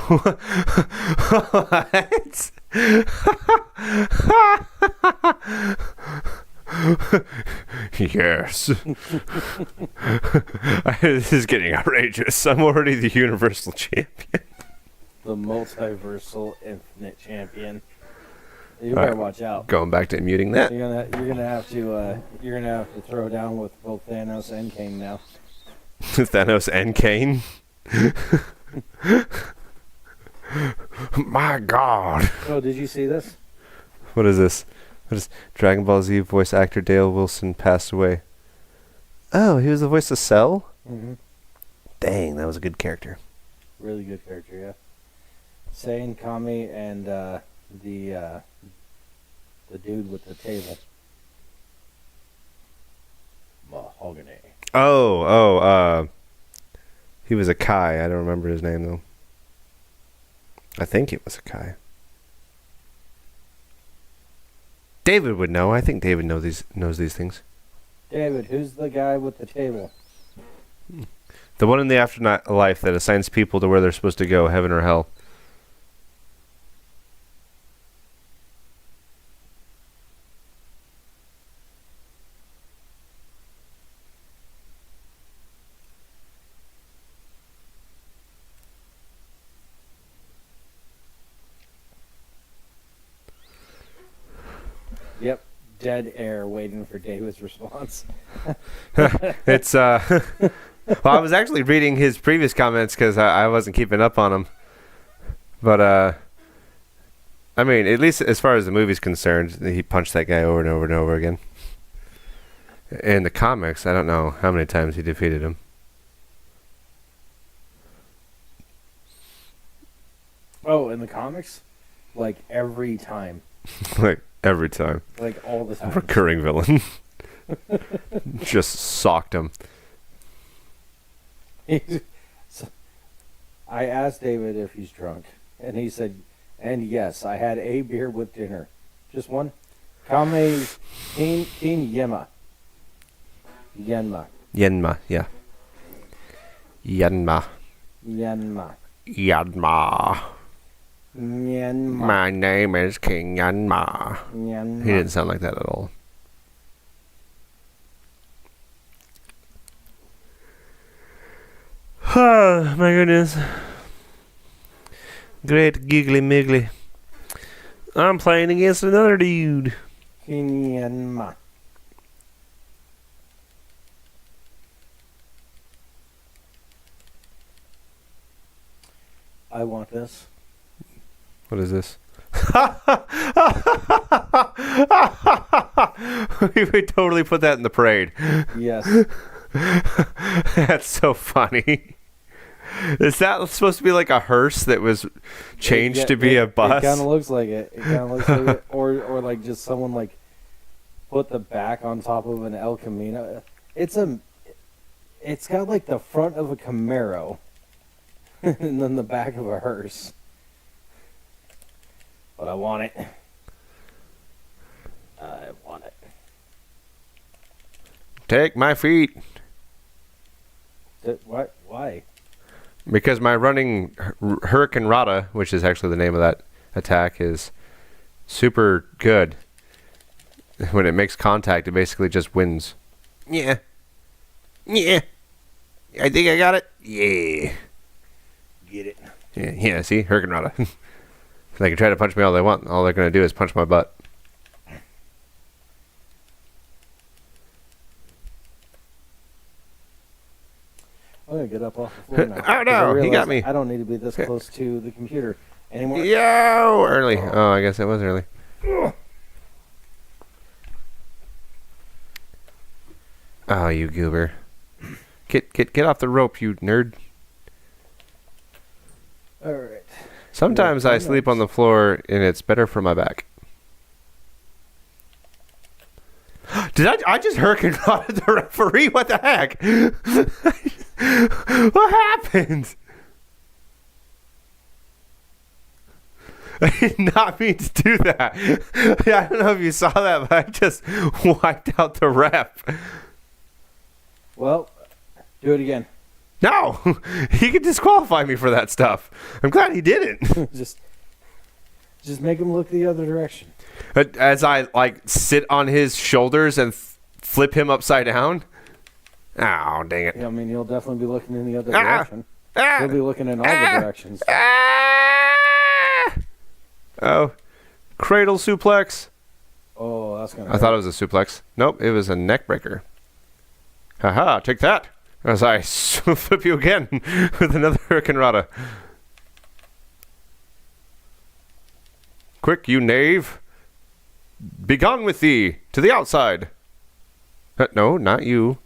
What? Yes. This is getting outrageous. I'm already the Universal Champion. The multiversal infinite champion. You better watch out. Going back to muting that. You're gonna have to throw down with both Thanos and Kane now. Thanos and Kane. My God. Oh, did you see this? What is this? What is Dragon Ball Z voice actor Dale Wilson passed away? Oh, he was the voice of Cell? Mm-hmm. Dang, that was a good character. Really good character, yeah. Sane, Kami, and the dude with the table. Mahogany. He was a Kai. I don't remember his name though. I think it was a Kai. David would know. I think David knows these things. David, who's the guy with the table? The one in the afterlife that assigns people to where they're supposed to go, heaven or hell. Yep, dead air waiting for David's response. It's well, I was actually reading his previous comments because I wasn't keeping up on them. But I mean, at least as far as the movie's concerned, he punched that guy over and over and over again. In the comics, I don't know how many times he defeated him. Oh, in the comics? Like every time. Like every time. Like all the time. Recurring villain. Just socked him. So, I asked David if he's drunk, and he said, and yes, I had a beer with dinner. Just one. Kame Teen Yema. Yenma. Yenma, yeah. Yenma. Yenma. Yanma. Myanmar. My name is King Yanma. Myanmar. He didn't sound like that at all. Oh, my goodness. Great giggly miggly. I'm playing against another dude. Myanmar. I want this. What is this? We would totally put that in the parade. Yes. That's so funny. Is that supposed to be like a hearse that was changed to be a bus? It kind of looks like it. It kind of looks like it. Or like just someone like put the back on top of an El Camino. It's got like the front of a Camaro and then the back of a hearse. But I want it. I want it. Take my feet. What? Why? Because my running Hurricane Rata, which is actually the name of that attack, is super good. When it makes contact, it basically just wins. Yeah. Yeah. I think I got it. Yeah. Get it. Yeah, see? Hurricane Rata. They can try to punch me all they want. All they're going to do is punch my butt. I'm going to get up off the floor now. Oh, 'cause no, I he realized got me. I don't need to be this close to the computer anymore. Yo! Early. Oh, I guess it was early. Oh, you goober. Get off the rope, you nerd. All right. Sometimes I sleep on the floor, and it's better for my back. Did I just hurricane rod the referee? What the heck? What happened? I did not mean to do that. I don't know if you saw that, but I just wiped out the ref. Well, do it again. No, he could disqualify me for that stuff. I'm glad he didn't. just make him look the other direction. As I sit on his shoulders and flip him upside down. Oh, dang it! Yeah, I mean, he'll definitely be looking in the other direction. Ah! He'll be looking in all the directions. Ah! Oh, cradle suplex. Oh, that's gonna. I thought it was a suplex. Nope, it was a neck breaker. Haha, take that. As I flip you again with another Hurricane Rata. Quick, you knave. Begone with thee to the outside. No, not you.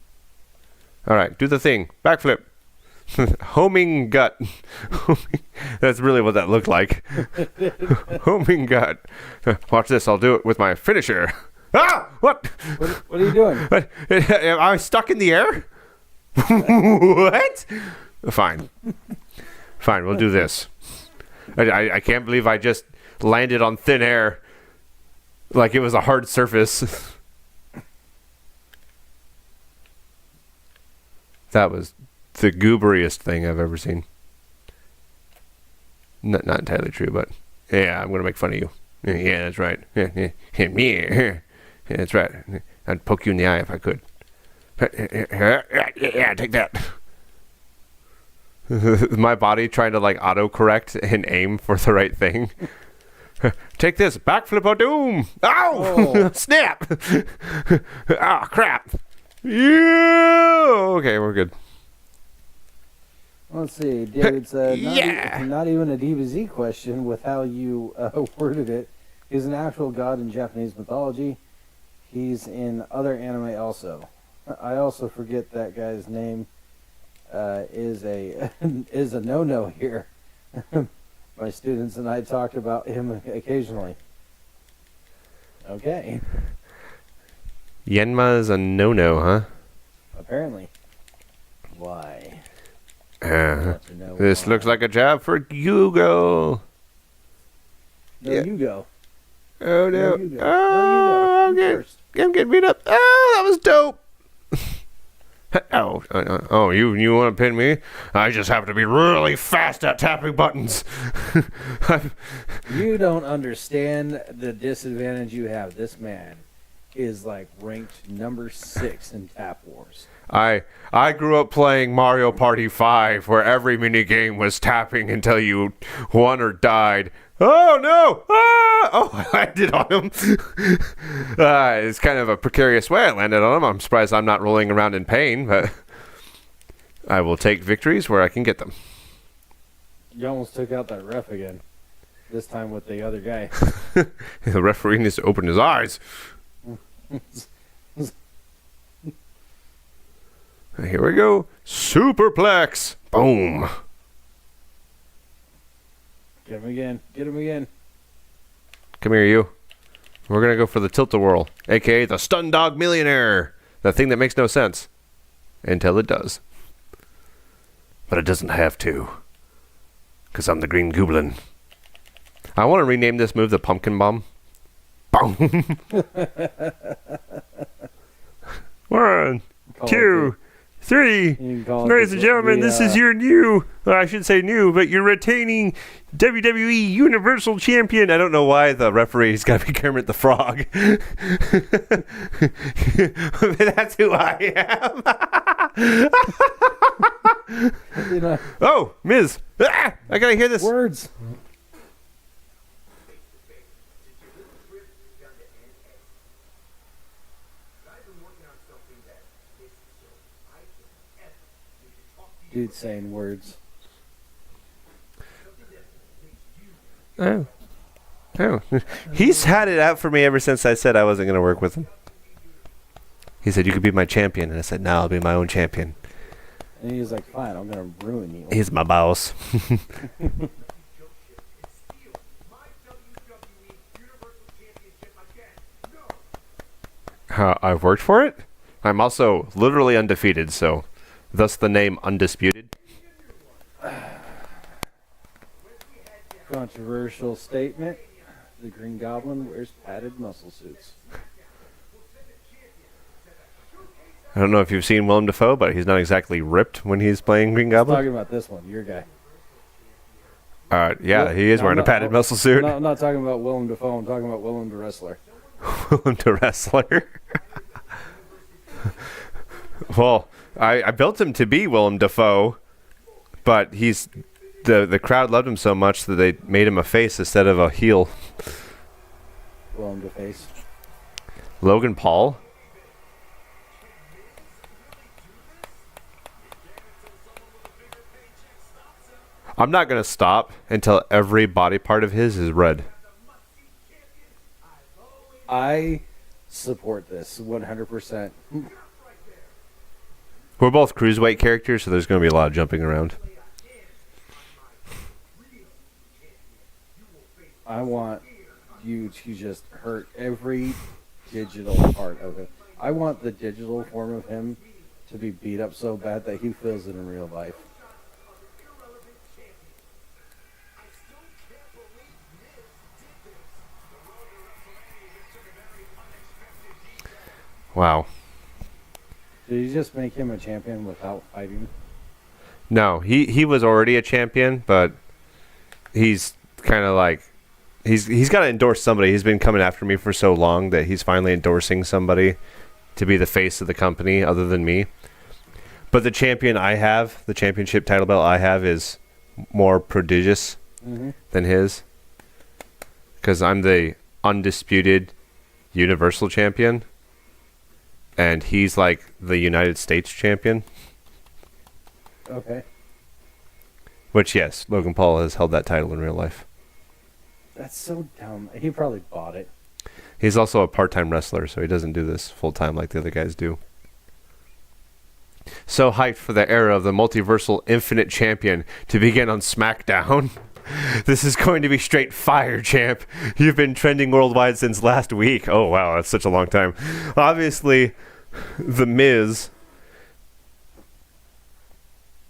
All right, do the thing. Backflip. Homing gut. That's really what that looked like. Homing gut. Watch this. I'll do it with my finisher. Ah! What? What are you doing? Am I stuck in the air? What? Fine. Fine, we'll do this. I can't believe I just landed on thin air. Like it was a hard surface. That was the gooberiest thing I've ever seen. Not entirely true, but yeah, I'm going to make fun of you. Yeah, that's right. Yeah, that's right. I'd poke you in the eye if I could. Yeah, take that. My body trying to like autocorrect and aim for the right thing. Take this, backflip of doom! Ow! Oh. Snap! Ah, crap! Yeah! Okay, we're good. Let's see. David said, Yeah. not even a DBZ question with how you worded it. He's an actual god in Japanese mythology. He's in other anime also. I also forget that guy's name is a is a no-no here. My students and I talked about him occasionally. Okay. Yenma is a no-no, huh? Apparently. Why? This Want to know looks why. like a job for Hugo. No, Yeah. you go. Oh no! You go. Oh, No, you go. You first. I'm getting beat up. Oh, that was dope. Oh, you want to pin me? I just happen to be really fast at tapping buttons. You don't understand the disadvantage you have. This man is like ranked number 6 in Tap Wars. I grew up playing Mario Party 5, where every mini game was tapping until you won or died. Oh no! Ah! Oh, I landed on him. It's kind of a precarious way I landed on him. I'm surprised I'm not rolling around in pain, but I will take victories where I can get them. You almost took out that ref again. This time with the other guy. The referee needs to open his eyes. Here we go. Superplex. Boom. Get him again. Get him again. Come here, you. We're going to go for the Tilt-A-Whirl, a.k.a. the Stun Dog Millionaire. The thing that makes no sense. Until it does. But it doesn't have to. Because I'm the Green Goblin. I want to rename this move the Pumpkin Bomb. Boom. 1, Call 2, 3. You can call it Ladies the- and gentlemen, the, this is your new, I should say new, but your retaining WWE Universal Champion. I don't know why the referee's got to be Kermit the Frog. That's who I am. you know, Oh, Miz. Ah, I got to hear this. words. Dude saying words. Oh. Oh. He's had it out for me ever since I said I wasn't going to work with him. He said, you could be my champion. And I said, no, I'll be my own champion. And he was like, fine, I'm going to ruin you. He's my boss. I've worked for it. I'm also literally undefeated, so thus the name Undisputed. Controversial statement. The Green Goblin wears padded muscle suits. I don't know if you've seen Willem Dafoe, but he's not exactly ripped when he's playing Green I'm Goblin. talking about this one, your guy. Yeah, he is No, wearing a I'm padded not- muscle suit. I'm not talking about Willem Dafoe, I'm talking about Willem the Wrestler. Willem the Wrestler. Well, I built him to be Willem Dafoe, but he's the crowd loved him so much that they made him a face instead of a heel. Willem DeFace. Logan Paul. I'm not going to stop until every body part of his is red. I support this 100%. We're both cruiserweight characters, so there's going to be a lot of jumping around. I want you to just hurt every digital part of it. I want the digital form of him to be beat up so bad that he feels it in real life. Wow. Did you just make him a champion without fighting? No, he was already a champion, but he's kind of like he's got to endorse somebody. He's been coming after me for so long that he's finally endorsing somebody to be the face of the company other than me. But the champion I have, the championship title belt I have, is more prodigious than his, because I'm the undisputed Universal Champion, and he's like the United States Champion. Okay. Which, yes, Logan Paul has held that title in real life. That's so dumb. He probably bought it. He's also a part-time wrestler, so he doesn't do this full-time like the other guys do. So hyped for the era of the multiversal infinite champion to begin on SmackDown. This is going to be straight fire, champ. You've been trending worldwide since last week. Oh, wow, that's such a long time. Obviously, The Miz.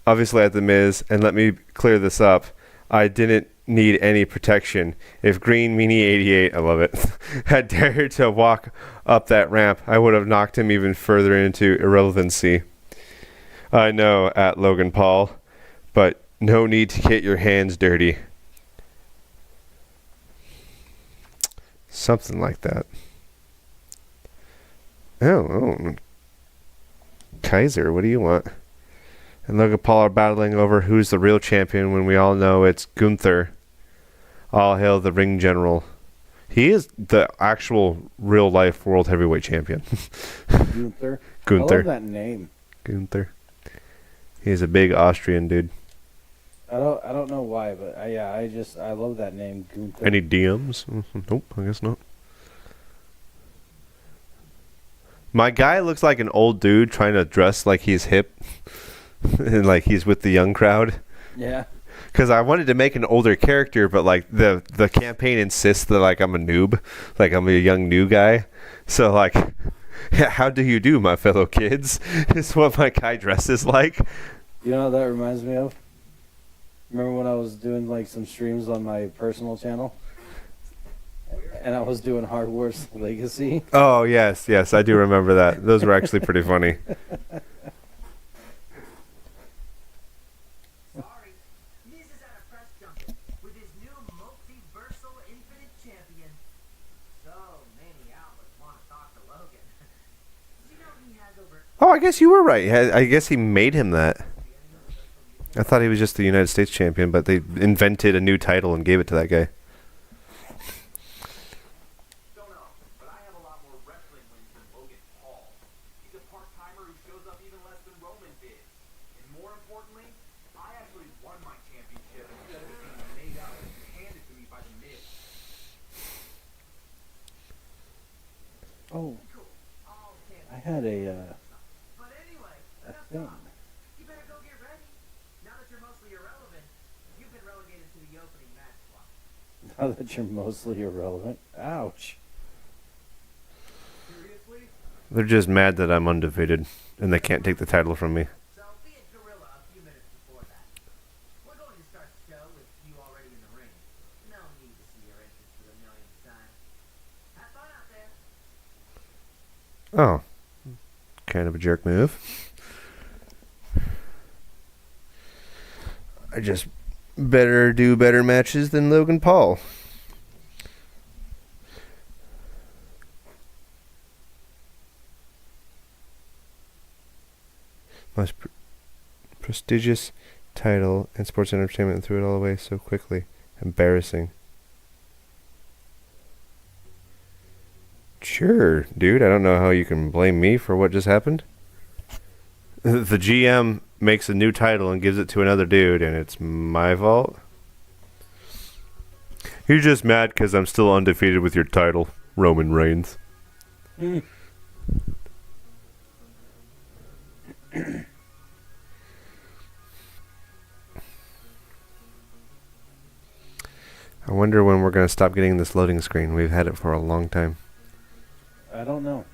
Obviously, at The Miz, and let me clear this up, I didn't need any protection. If Green Meanie 88, I love it, had dared to walk up that ramp, I would have knocked him even further into irrelevancy. I know, at Logan Paul, but no need to get your hands dirty. Something like that. Oh. Kaiser, what do you want? And Logan Paul are battling over who's the real champion when we all know it's Gunther. All hail the ring general. He is the actual real life world heavyweight champion. Gunther. I love that name. Gunther. He's a big Austrian dude. I don't know why, but I love that name, Gunther. Any DMs? Nope, I guess not. My guy looks like an old dude trying to dress like he's hip and like he's with the young crowd. Yeah. Because I wanted to make an older character, but like the campaign insists that like I'm a noob, like I'm a young new guy. So like, how do you do, my fellow kids? Is what my guy dresses like. You know what that reminds me of? Remember when I was doing like some streams on my personal channel? And I was doing Hard Wars Legacy. Oh, yes, I do remember that. Those were actually pretty funny. Sorry, Miz is at a press junket with his new multiversal infinite champion. So many outlets want to talk to Logan. You know he has over Oh, I guess you were right. I guess he made him that. I thought he was just the United States champion, but they invented a new title and gave it to that guy. Don't know, but I have a lot more wrestling wins than Logan Paul. He's a part-timer who shows up even less than Roman did. And more importantly, I actually won my championship instead of it being made up and handed to me by The Miz. Oh, cool. All I had a But anyway, enough thing. talk. You better go get ready. Now that you're mostly irrelevant, you've been relegated to the opening match slot. Now that you're mostly irrelevant. Ouch. Seriously? They're just mad that I'm undefeated and they can't take the title from me. So be at Gorilla a few minutes before that. We're going to start the show with you already in the ring. No need to see your entrance for the millionth time. Have fun out there. Oh. Kind of a jerk move. I just better do better matches than Logan Paul. Most prestigious title in sports entertainment and threw it all away so quickly. Embarrassing. Sure, dude. I don't know how you can blame me for what just happened. The GM makes a new title and gives it to another dude, and it's my fault. You're just mad because I'm still undefeated with your title, Roman Reigns. I wonder when we're going to stop getting this loading screen. We've had it for a long time. I don't know.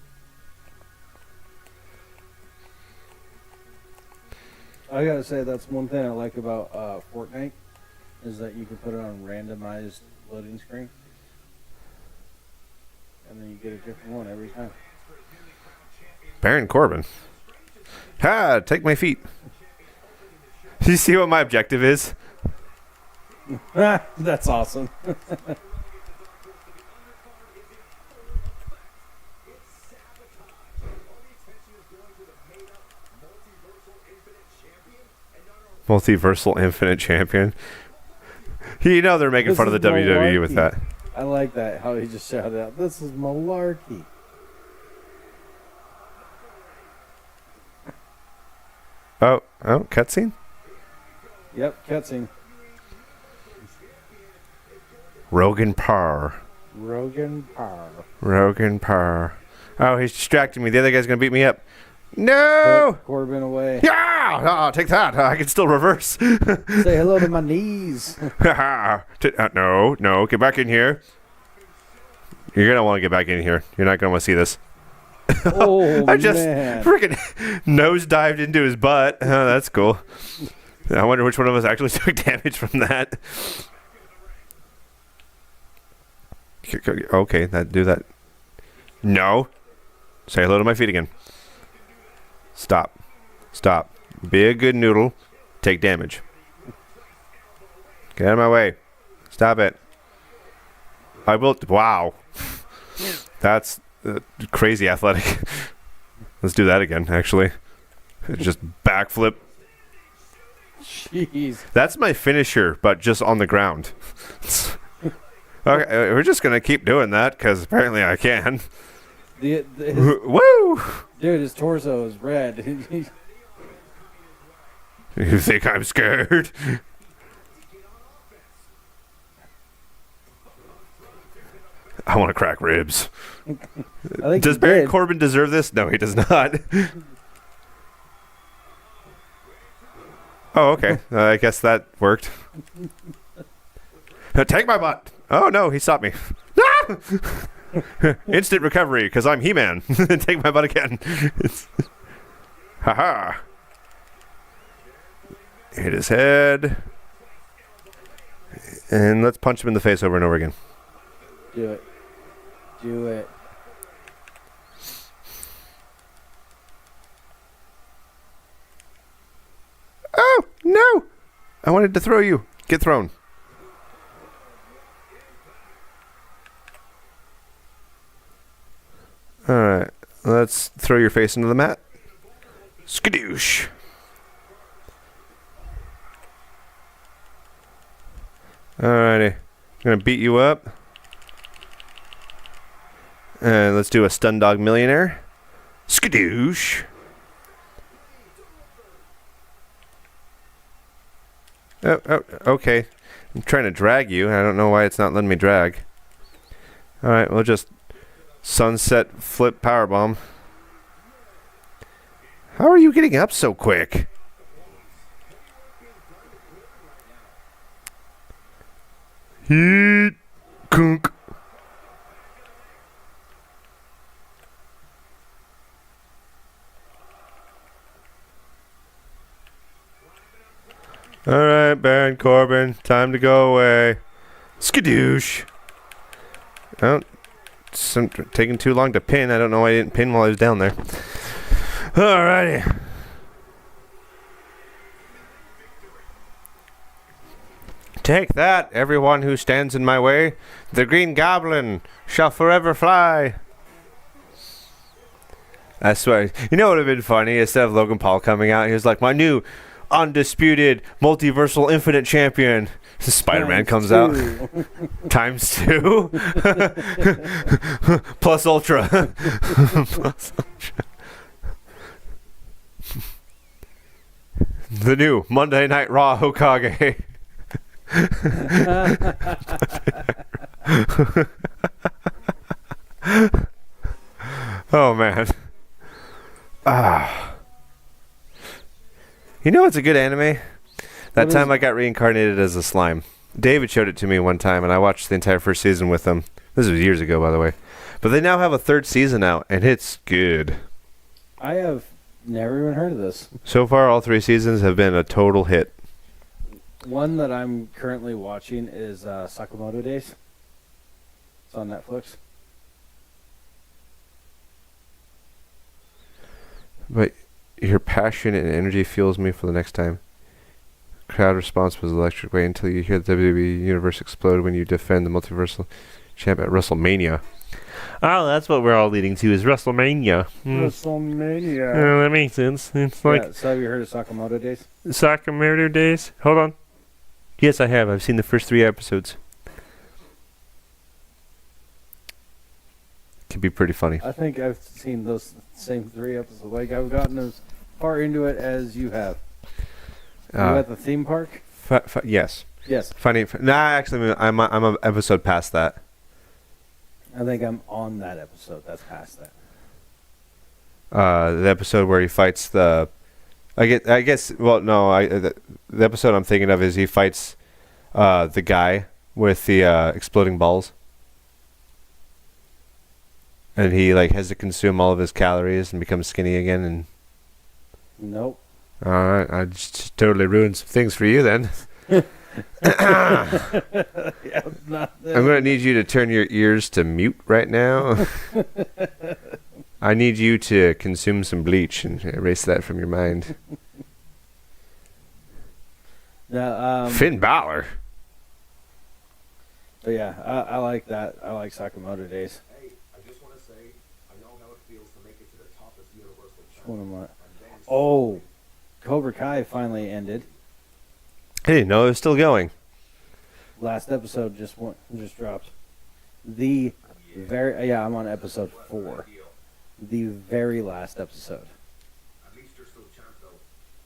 I gotta say, that's one thing I like about Fortnite, is that you can put it on randomized loading screen. And then you get a different one every time. Baron Corbin. Ha! Take my feet. Do you see what my objective is? That's awesome. Multiversal Infinite Champion. You know they're making This fun of the is WWE with malarkey. that. I like that, how he just shouted out, "This is malarkey." Oh, cutscene? Yep, cutscene. Rogan Parr. Rogan Parr. Rogan Parr. Oh, he's distracting me. The other guy's going to beat me up. No! Put Corbin away. Yeah! Oh, take that. I can still reverse. Say hello to my knees. No, get back in here. You're going to want to get back in here. You're not going to want to see this. Oh, I just man. freaking nosedived into his butt. Oh, that's cool. I wonder which one of us actually took damage from that. Okay, do that. No. Say hello to my feet again. Stop. Be a good noodle. Take damage. Get out of my way. Stop it. I will. Wow. That's crazy athletic. Let's do that again, actually. Just backflip. Jeez. That's my finisher, but just on the ground. Okay, we're just going to keep doing that because apparently I can. Woo! Dude, his torso is red. You think I'm scared? I want to crack ribs. I think Does he Baron did. Corbin deserve this? No, he does not. Oh, okay. I guess that worked. Take my butt. Oh, no, he stopped me. Instant recovery, because I'm He-Man. Take my butt again. Ha-ha. Hit his head. And let's punch him in the face over and over again. Do it. Do it. Oh, no! I wanted to throw you. Get thrown. Alright, let's throw your face into the mat. Skadoosh. Alrighty. I'm gonna beat you up. And let's do a Stun Dog Millionaire. Skadoosh. Oh, okay. I'm trying to drag you. I don't know why it's not letting me drag. Alright, we'll just sunset flip powerbomb. How are you getting up so quick? Heat kunk. Alright, Baron Corbin, time to go away. Skadoosh. Oh, it's taking too long to pin. I don't know why I didn't pin while I was down there. Alrighty. Take that, everyone who stands in my way. The Green Goblin shall forever fly. I swear. You know what would have been funny? Instead of Logan Paul coming out, he was like, my new undisputed multiversal infinite champion. Spider-Man comes out. Times 2. Plus Ultra. Plus Ultra. The new Monday Night Raw Hokage. Oh man. You know what's a good anime? That time I got reincarnated as a slime. David showed it to me one time and I watched the entire first season with him. This was years ago, by the way. But they now have a third season out and it's good. I have never even heard of this. So far all 3 seasons have been a total hit. One that I'm currently watching is Sakamoto Days. It's on Netflix. But your passion and energy fuels me for the next time. Crowd response was electric. Wait until you hear the WWE Universe explode when you defend the Multiversal Champ at WrestleMania. Oh, that's what we're all leading to, is WrestleMania. WrestleMania. That makes sense. It's like Yeah, so have you heard of Sakamoto Days? Sakamoto Days. Hold on. Yes, I have. I've seen the first 3 episodes. Could be pretty funny. I think I've seen those same 3 episodes. Like, I've gotten as far into it as you have. You at the theme park? Yes. Yes. Funny. Nah, actually, I'm a episode past that. I think I'm on that episode. That's past that. The episode where he fights the, I guess. Well, no. The episode I'm thinking of is he fights, the guy with the exploding balls, and he like has to consume all of his calories and becomes skinny again. And Nope. all right, I just totally ruined some things for you then. Yeah, not I'm gonna need you to turn your ears to mute right now. I need you to consume some bleach and erase that from your mind. No, Finn Balor. but yeah, I like that. I like Sakamoto Days. Hey, I just want to say, I know how it feels to make it to the top as Universal One of Champion. my- And then Oh, Cobra Kai finally ended. I didn't know it was still going. Last episode just dropped. The very I'm on episode 4. The very last episode, At least you're still champ, though.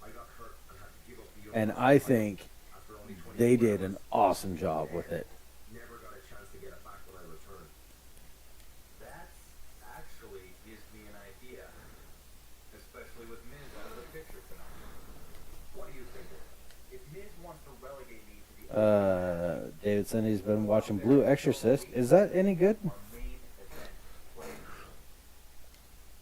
I got hurt and had to give up the and Universal I title think after only 24 they did an hours. awesome job with it. Never got a chance to get it back when I returned. That actually gives me an idea, especially with Miz out of the picture tonight. What do you think? If Miz wants to relegate me to the David said he's been watching Blue Exorcist. Is that any good? our main event players.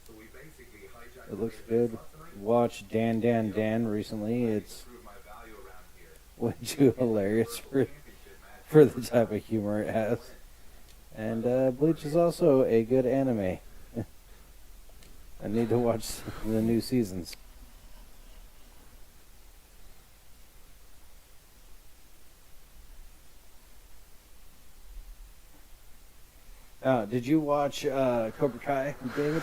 So we basically hijacked It the looks main event good. slot tonight. Watched Dan recently. It's Prove my value around here. way too hilarious for Championship match. the type of humor it has. And Bleach is also a good anime. I need to watch the new seasons. Did you watch Cobra Kai, David?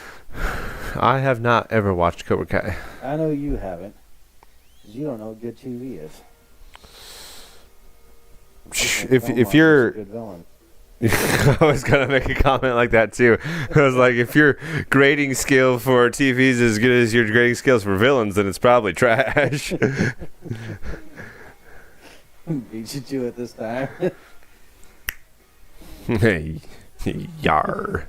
I have not ever watched Cobra Kai. I know you haven't. 'Cause you don't know what good TV is. If Belmont is a you're, good villain. I was gonna make a comment like that too. I was like, if your grading skill for TV is as good as your grading skills for villains, then it's probably trash. Beat you to it this time. Hey, yar.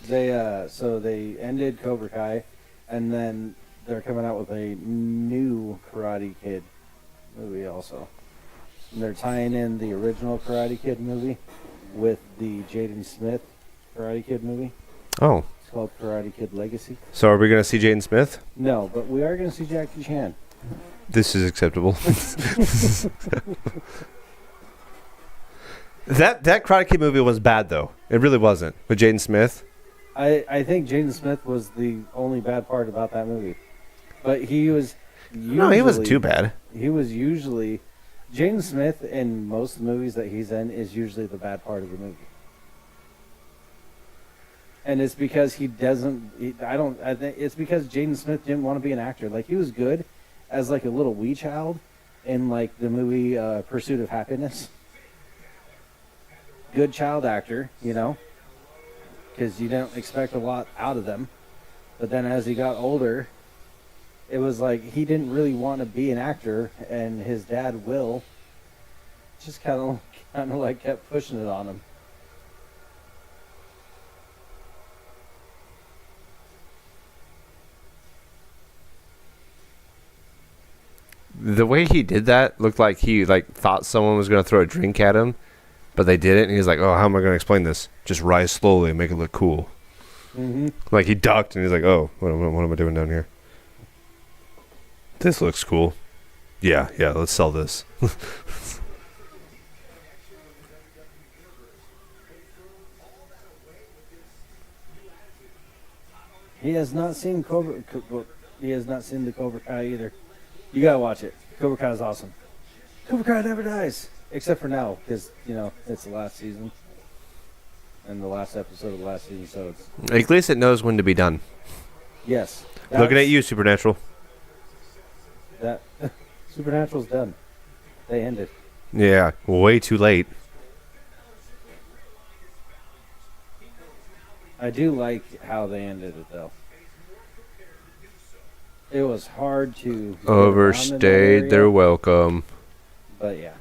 They ended Cobra Kai, and then they're coming out with a new Karate Kid movie also. And they're tying in the original Karate Kid movie with the Jaden Smith Karate Kid movie. Oh, It's called Karate Kid Legacy. so are we gonna see Jaden Smith? No, but we are going to see Jackie Chan. This is acceptable. That Karate Kid movie was bad though. It really wasn't with Jaden Smith. I think Jaden Smith was the only bad part about that movie. But he was No, he wasn't usually- too bad. He was usually Jaden Smith in most movies that he's in is usually the bad part of the movie, and it's because he doesn't. I think it's because Jaden Smith didn't want to be an actor. Like he was good as like a little wee child in like the movie Pursuit of Happiness. Good child actor, you know, because you don't expect a lot out of them. But then as he got older, it was like he didn't really want to be an actor, and his dad Will just kind of like kept pushing it on him. The way he did that looked like he like thought someone was gonna throw a drink at him, but they didn't. And he's like, "Oh, how am I gonna explain this? Just rise slowly and make it look cool." Mm-hmm. Like he ducked and he's like, "Oh, what am I doing down here? This looks cool. Yeah, let's sell this." He has not seen He has not seen the Cobra Kai either. You gotta watch it. Cobra Kai is awesome. Cobra Kai never dies, except for now, because it's the last season and the last episode of the last season. So it's At least it knows when to be done. yes. Looking at you, Supernatural. That Supernatural's done. They ended. Yeah, way too late. I do like how they ended it though. It was hard to get around in that Overstayed their area, welcome but yeah.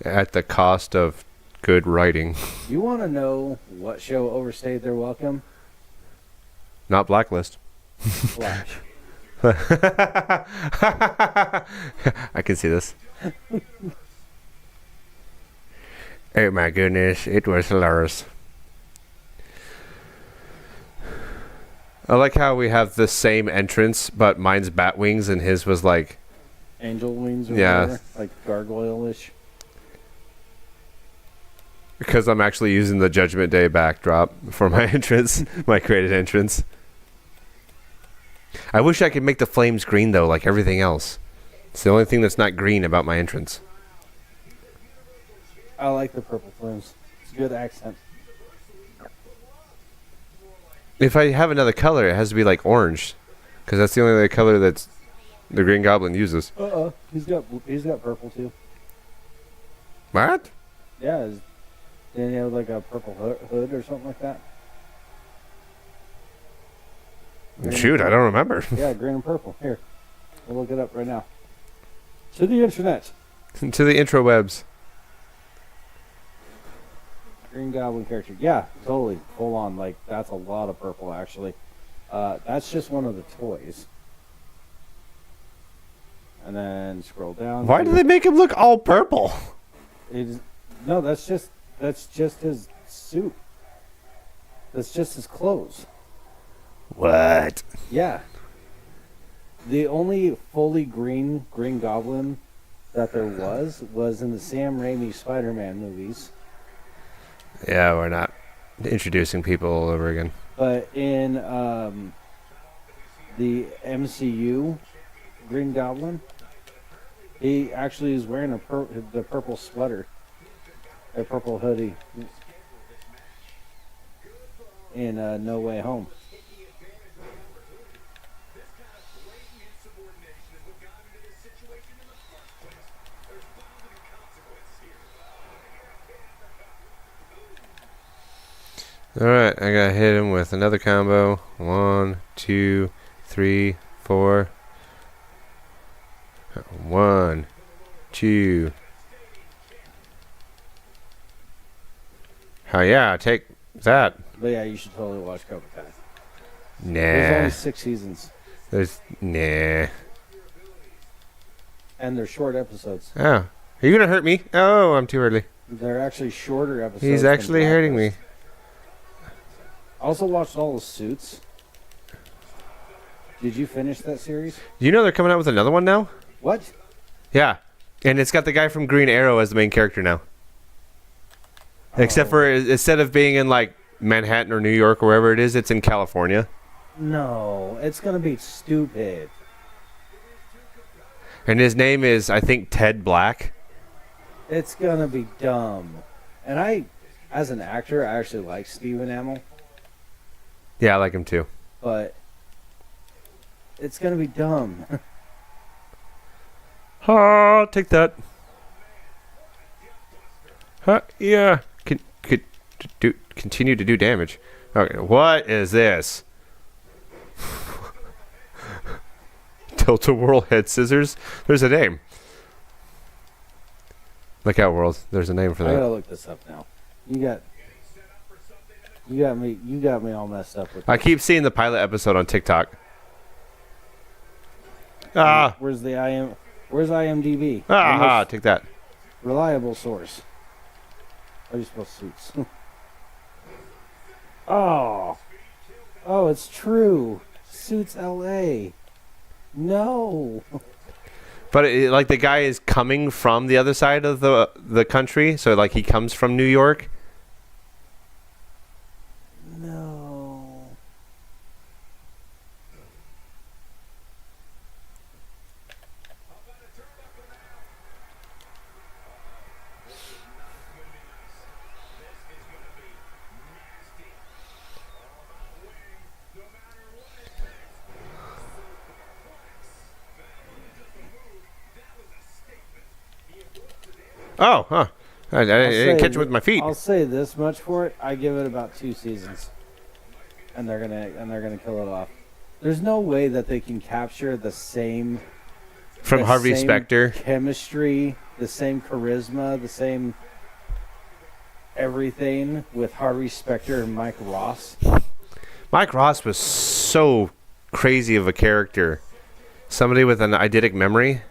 at the cost of good writing. You want to know what show overstayed their welcome? Not Blacklist. Flash. I can see this. Oh my goodness, it was hilarious. I like how we have the same entrance, but mine's bat wings and his was like, Angel wings or Yeah. whatever, like gargoyle-ish. because I'm actually using the Judgment Day backdrop for my entrance, my created entrance. I wish I could make the flames green though, like everything else. It's the only thing that's not green about my entrance. I like the purple flames. It's a good accent. If I have another color, it has to be like orange, because that's the only other color that's the Green Goblin uses. He's got purple too. What? Yeah, didn't he have like a purple hood or something like that? Green Shoot, and I don't remember. Yeah, green and purple. Here, we'll look it up right now. To the internet. To the intro webs. Green Goblin character. Yeah, totally. Full on. Like, that's a lot of purple, actually. That's just one of the toys. And then scroll down. Why to- do they make him look all purple? No, that's just his suit. That's just his clothes. What? Yeah. The only fully green Goblin that there was in the Sam Raimi Spider-Man movies. Yeah, we're not introducing people all over again. But in the MCU Green Goblin, he actually is wearing the purple sweater, a purple hoodie in No Way Home. Alright, I gotta hit him with another combo. 1, 2, 3, 4. 1, 2. Oh yeah, take that. But yeah, you should totally watch Cobra Kai. There's Nah. only 6 seasons, Nah. and they're short episodes. Oh. Are you gonna hurt me? Oh, I'm too early. They're actually shorter episodes. He's than actually hurting me. Blacklist. I also watched all the Suits. Did you finish that series? You know they're coming out with another one now? What? Yeah. And it's got the guy from Green Arrow as the main character now. Except for instead of being in like Manhattan or New York or wherever it is, it's in California. No, it's gonna be stupid. And his name is, I think, Ted Black. It's gonna be dumb. And as an actor, I actually like Stephen Amell, Yeah, I like him too. but it's gonna be dumb. Ha! Take that. Yeah. Continue to do damage. Okay, what is this? Tilt-a-whirl head scissors. There's a name. Look out, world. There's a name for I that. gotta look this up now. You got me all messed up with I this. keep seeing the pilot episode on TikTok. Ah! Where's IMDb? The Ah! most Take that. reliable source. How do you spell Suits? Oh, it's true. Suits LA. No. But like the guy is coming from the other side of the country, so like he comes from New York. No. Oh, huh. I didn't catch it with my feet. I'll say this much for it: I give it about 2 seasons, and they're gonna kill it off. There's no way that they can capture the same From the Harvey same Specter. chemistry, the same charisma, the same everything with Harvey Specter and Mike Ross. Mike Ross was so crazy of a character. Somebody with an eidetic memory.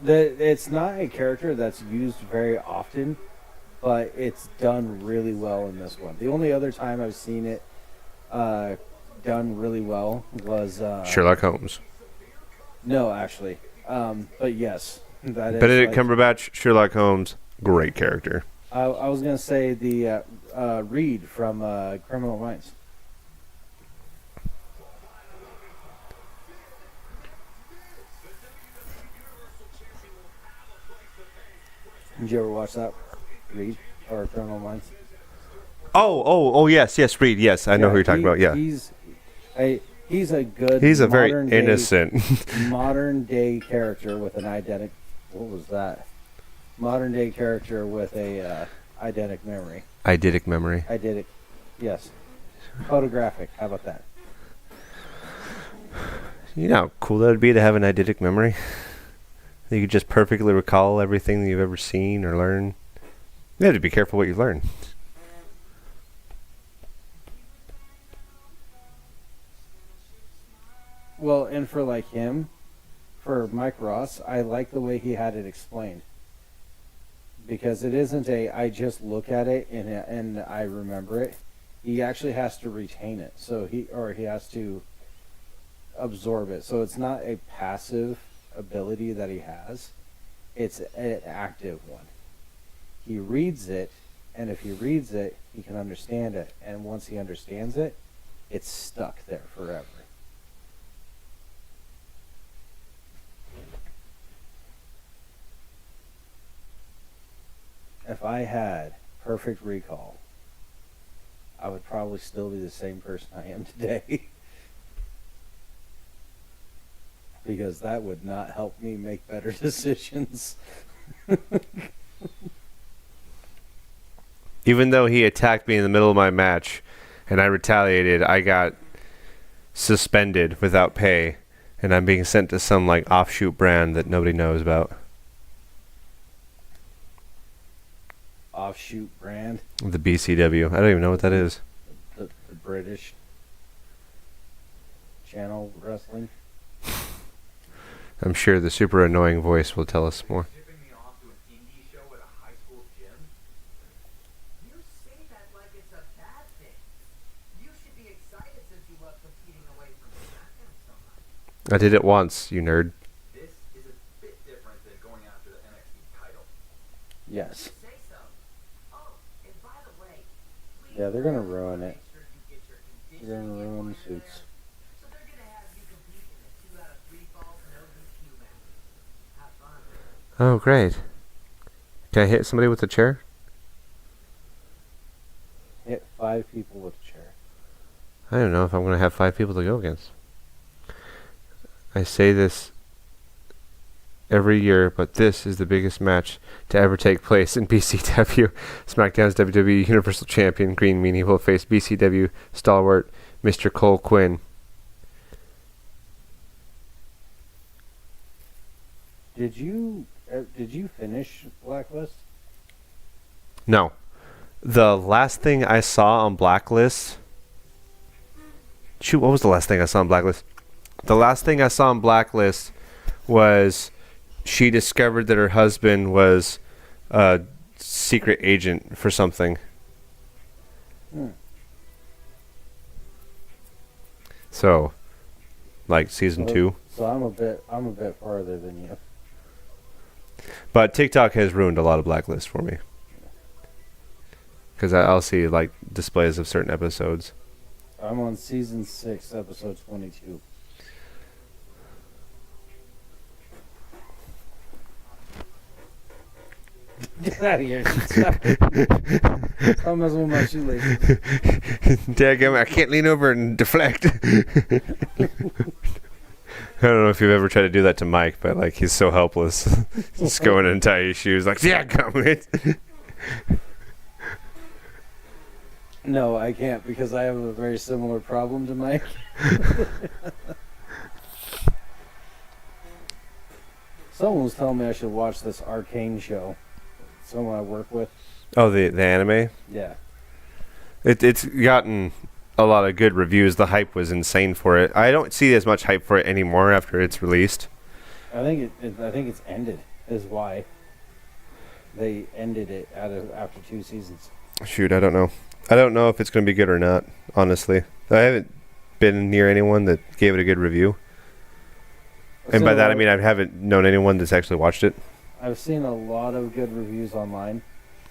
It's not a character that's used very often, but it's done really well in this one. The only other time I've seen it done really well was Sherlock Holmes. no, actually, but yes, that is. Benedict like- Cumberbatch, Sherlock Holmes, great character. I was gonna say the Reed from Criminal Minds. Did you ever watch that, Reed or Criminal Minds? Oh, yes, Reed, yes, I know who you're talking about. Yeah, he's a good. he's a very modern day- innocent. modern day character with an eidetic. What was that? Modern day character with a eidetic memory. eidetic memory. Eidetic, yes. Photographic. How about that? You know how cool that would be to have an eidetic memory. You could just perfectly recall everything that you've ever seen or learned. You have to be careful what you learn. Well, and for like him, for Mike Ross, I like the way he had it explained. Because it isn't I just look at it and I remember it. He actually has to retain it. So he has to absorb it. So it's not a passive ability that he has. It's an active one. He reads it, and if he reads it, he can understand it. And once he understands it, it's stuck there forever. If I had perfect recall, I would probably still be the same person I am today. Because that would not help me make better decisions. Even though he attacked me in the middle of my match and I retaliated, I got suspended without pay and I'm being sent to some like offshoot brand that nobody knows about. Offshoot brand, The BCW. I don't even know what that is. the British channel wrestling. I'm sure the super annoying voice will tell us more. Shipping me off to an indie show at a high school gym? You say that like it's a bad thing. You should be excited since you love competing away from SmackDown so much. I did it once, you nerd. This is a bit different than going after the NXT title. Yes. Say so. Oh, and by the way, Yeah, they're gonna ruin it. make sure you get your They're gonna conditioning in ruin the order suits. there. So they're gonna have you compete in a 2 out of 3 falls no DQ match. Have fun. Oh, great. Can I hit somebody with a chair? Hit 5 people with a chair. I don't know if I'm going to have 5 people to go against. I say this every year, but this is the biggest match to ever take place in BCW. SmackDown's WWE Universal Champion Green Meanie will face BCW stalwart Mr. Cole Quinn. Did you finish Blacklist? No. The last thing I saw on Blacklist... Shoot, what was the last thing I saw on Blacklist? The last thing I saw on Blacklist was she discovered that her husband was a secret agent for something. So, like season 2. So I'm a bit farther than you. But TikTok has ruined a lot of Blacklist for me. Because I'll see like displays of certain episodes. I'm on season 6, episode 22. Get out of here. Stop messing with my shoelaces. Daggum, I can't lean over and deflect. I don't know if you've ever tried to do that to Mike, but like he's so helpless. Just going and tie his shoes like, yeah, come with. No, I can't because I have a very similar problem to Mike. Someone was telling me I should watch this Arcane show. Someone I work with. Oh, the anime. Yeah. It's gotten a lot of good reviews. The hype was insane for it. I don't see as much hype for it anymore after it's released. I think it's ended. Is why they ended it after 2 seasons. Shoot, I don't know. I don't know if it's going to be good or not, honestly. I haven't been near anyone that gave it a good review. And by that I mean I haven't known anyone that's actually watched it. I've seen a lot of good reviews online,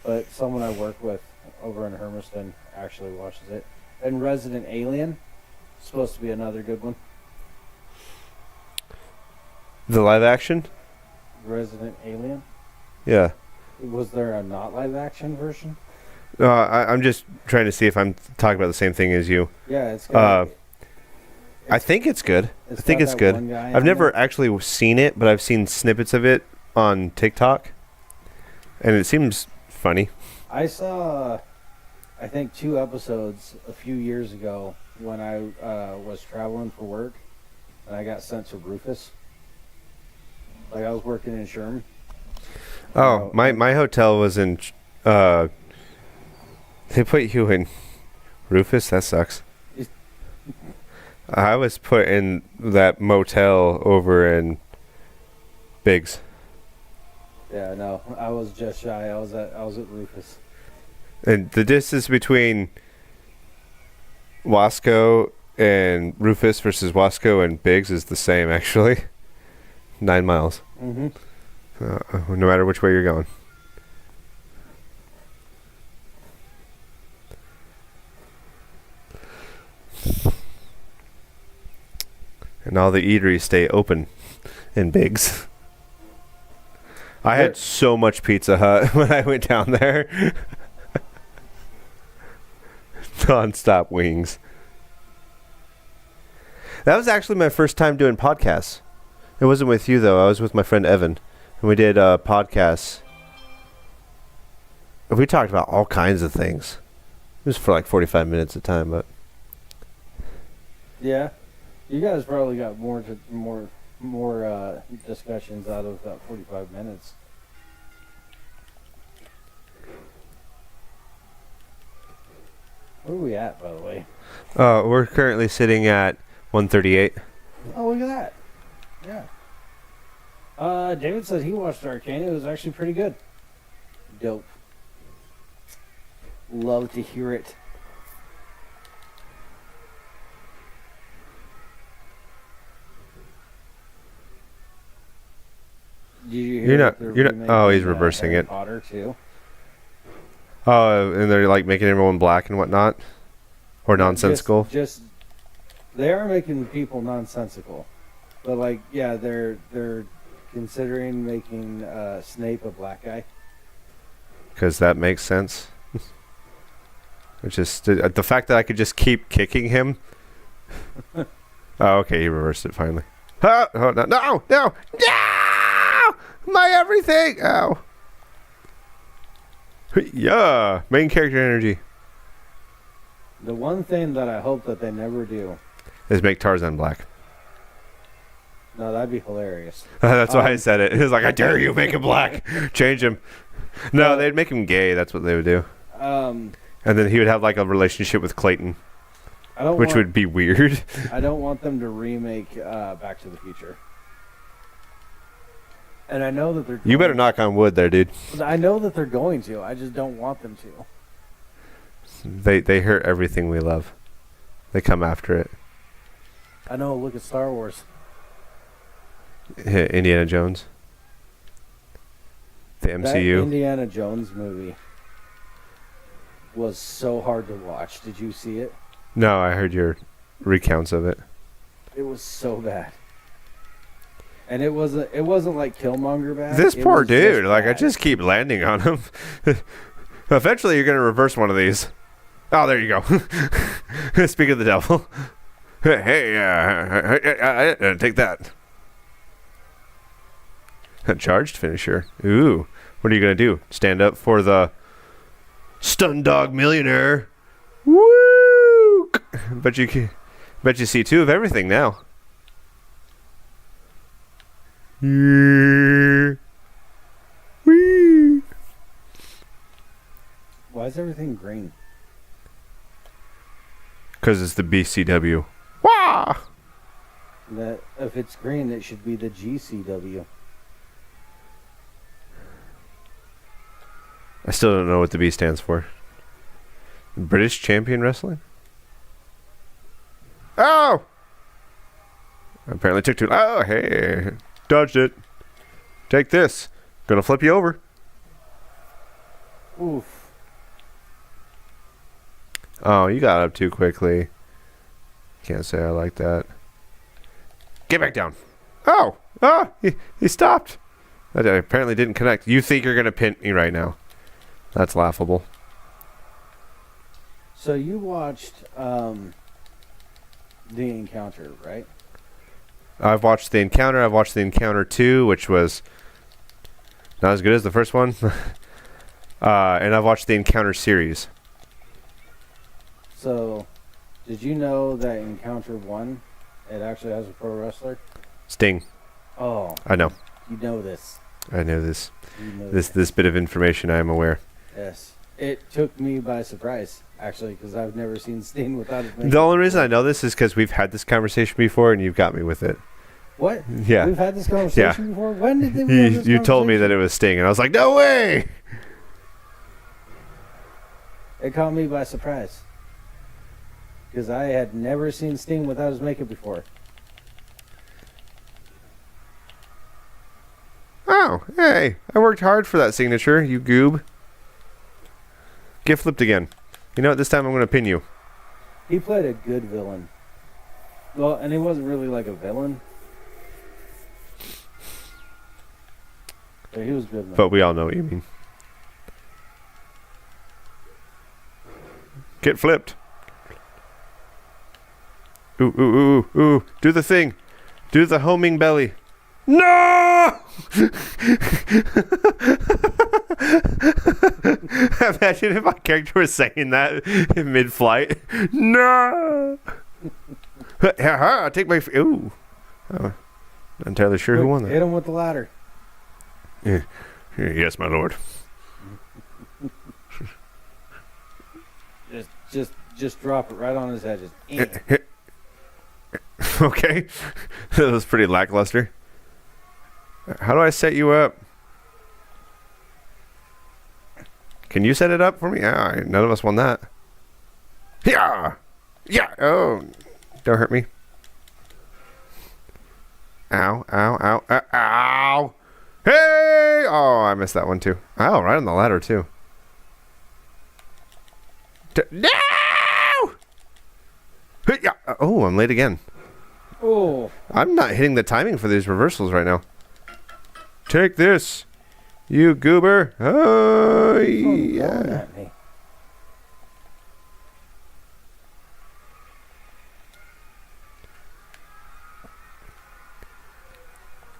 but someone I work with over in Hermiston actually watches it. And Resident Alien, supposed to be another good one. The live action? Resident Alien? Yeah. Was there a not live action version? I'm just trying to see if I'm talking about the same thing as you. Yeah, it's got, I think it's good. I think got it's that good. one guy I've on never it. actually seen it, but I've seen snippets of it on TikTok, and it seems funny. I saw, I think 2 episodes a few years ago when I was traveling for work, and I got sent to Rufus. Like I was working in Sherman. Oh, my hotel was in. They put you in Rufus. That sucks. I was put in that motel over in Biggs. Yeah, no, I was just shy. I was at Rufus. And the distance between Wasco and Rufus versus Wasco and Biggs is the same, actually. 9 miles. Mm-hmm. No matter which way you're going. And all the eateries stay open in Biggs. I had so much Pizza Hut when I went down there. Non-stop wings. That was actually my first time doing podcasts. It wasn't with you, though. I was with my friend Evan. And we did podcasts. We talked about all kinds of things. It was for like 45 minutes a time, but... Yeah, you guys probably got more discussions out of that 45 minutes. Where are we at, by the way? we're currently sitting at 138. Oh, look at that. Yeah. David said he watched Arcane. It was actually pretty good. Dope. Love to hear it. Did you hear that they're you're not. Oh, he's remaking, reversing Harry it. Potter too. Oh, and they're like making everyone black and whatnot, or nonsensical. Just they are making people nonsensical, but like yeah, they're considering making Snape a black guy. Because that makes sense. It's just the fact that I could just keep kicking him. Oh, okay, he reversed it finally. Oh, no! My everything! Ow. Yeah, main character energy. The one thing that I hope that they never do. Is make Tarzan black. No, that'd be hilarious. That's why I said it. It was like, I dare you, make him black. Change him. No, they'd make him gay. That's what they would do. And then he would have like a relationship with Clayton, which would be weird. I don't want them to remake Back to the Future. And I know that they're. You better knock on wood there, dude. I know that they're going to. I just don't want them to. They hurt everything we love. They come after it. I know. Look at Star Wars. Indiana Jones. The That MCU. Indiana Jones movie was so hard to watch. Did you see it? No, I heard your recounts of it. It was so bad. And it wasn't like Killmonger bad. This It poor was dude. just Like, I bad. just keep landing on him. Eventually, you're going to reverse one of these. Oh, there you go. Speak of the devil. Hey, take that. A charged finisher. Ooh. What are you going to do? Stand up for the Stun Dog Millionaire. Woo! Bet you see two of everything now. Yeah. Whee! Why is everything green? Because it's the BCW. Wah! That if it's green, it should be the GCW. I still don't know what the B stands for. British Champion Wrestling? Oh! Apparently took too long. Oh, hey. Dodged it. Take this. Gonna flip you over. Oof. Oh, you got up too quickly. Can't say I like that. Get back down. Oh! Oh! He stopped. That apparently didn't connect. You think you're gonna pin me right now. That's laughable. So you watched The Encounter, right? I've watched The Encounter. I've watched The Encounter 2, which was not as good as the first one. And I've watched The Encounter series. So, did you know that Encounter 1, it actually has a pro wrestler? Sting. Oh, I know. you know this. I know this. You know This bit of information I am aware. Yes. It took me by surprise, actually, because I've never seen Sting without his makeup. The only reason I know this is because we've had this conversation before and you've got me with it. What? Yeah. We've had this conversation before? When did we have You, this you told me that conversation? it was Sting, and I was like, no way! It caught me by surprise. Because I had never seen Sting without his makeup before. Oh, hey. I worked hard for that signature, you goob. Get flipped again. You know what? This time I'm going to pin you. He played a good villain. Well, and he wasn't really like a villain. But he was good. Man. But we all know what you mean. Get flipped. Ooh, ooh, ooh, ooh. Do the thing. Do the homing belly. No! Imagine if my character was saying that in mid-flight. No! I take my... Ooh. Not entirely sure who won that. Hit him with the ladder. Yes, my lord. Just drop it right on his head. Just, Okay. That was pretty lackluster. How do I set you up? Can you set it up for me? Ah, none of us won that. Yeah! Yeah! Oh. Don't hurt me. Ow, ow, ow, ow, ow! Hey! Oh, I missed that one too. Oh, right on the ladder too. No! Yeah. Oh, I'm late again. oh, I'm not hitting the timing for these reversals right now. Take this, you goober. Oh, yelling yeah. at me.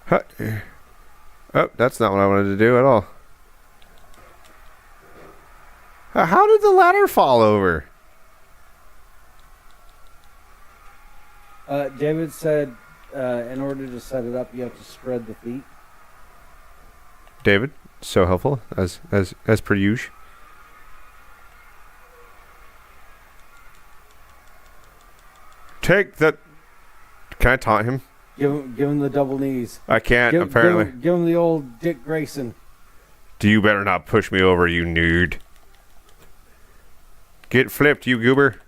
Huh. Oh, that's not what I wanted to do at all. How did the ladder fall over? David said, in order to set it up, you have to spread the feet. David, so helpful as per usual. Take that. Can I taunt him? Give him the double knees. I can't, apparently. Give him the old Dick Grayson. You better not push me over, you nerd. Get flipped, you goober.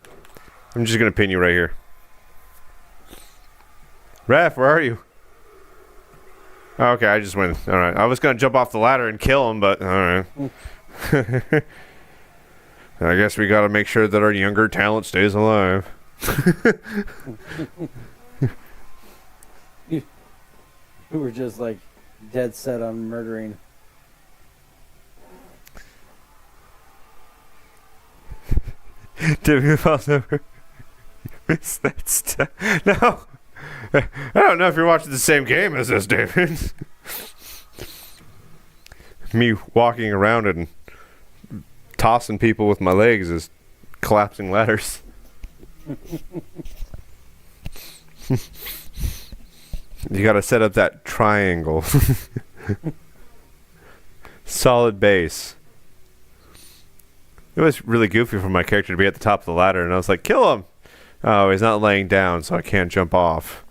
I'm just gonna pin you right here. Ref, where are you? Okay, I just went. Alright. I was gonna jump off the ladder and kill him, but alright. I guess we gotta make sure that our younger talent stays alive. Who were just like dead set on murdering. Timmy falls over. missed that stuff. No. I don't know if you're watching the same game as us, David. Me walking around and tossing people with my legs is collapsing ladders. You gotta set up that triangle. Solid base. It was really goofy for my character to be at the top of the ladder, and I was like, kill him! Oh, he's not laying down, so I can't jump off.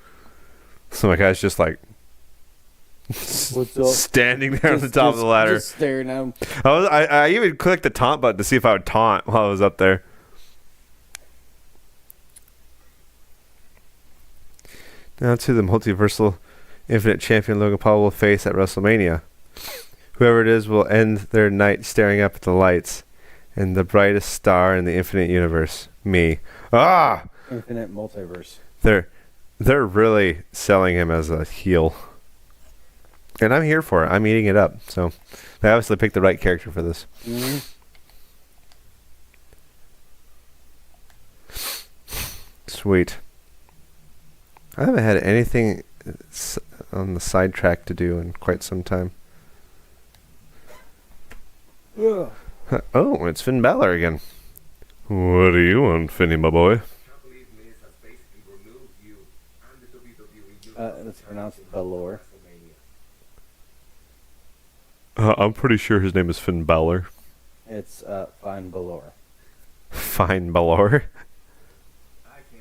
So my guy's just like What's up? standing there on the top of the ladder. Just staring at him. I even clicked the taunt button to see if I would taunt while I was up there. Now to the multiversal infinite champion Logan Paul will face at WrestleMania. Whoever it is will end their night staring up at the lights and the brightest star in the infinite universe. Me. Ah! Infinite multiverse. They're really selling him as a heel. And I'm here for it. I'm eating it up. So they obviously picked the right character for this. Mm-hmm. Sweet. I haven't had anything on the sidetrack to do in quite some time. Yeah. Oh, it's Finn Balor again. What do you want, Finny, my boy? It's pronounced Balor. I'm pretty sure his name is Finn Balor. It's Fine Balor. Fine Balor. I can.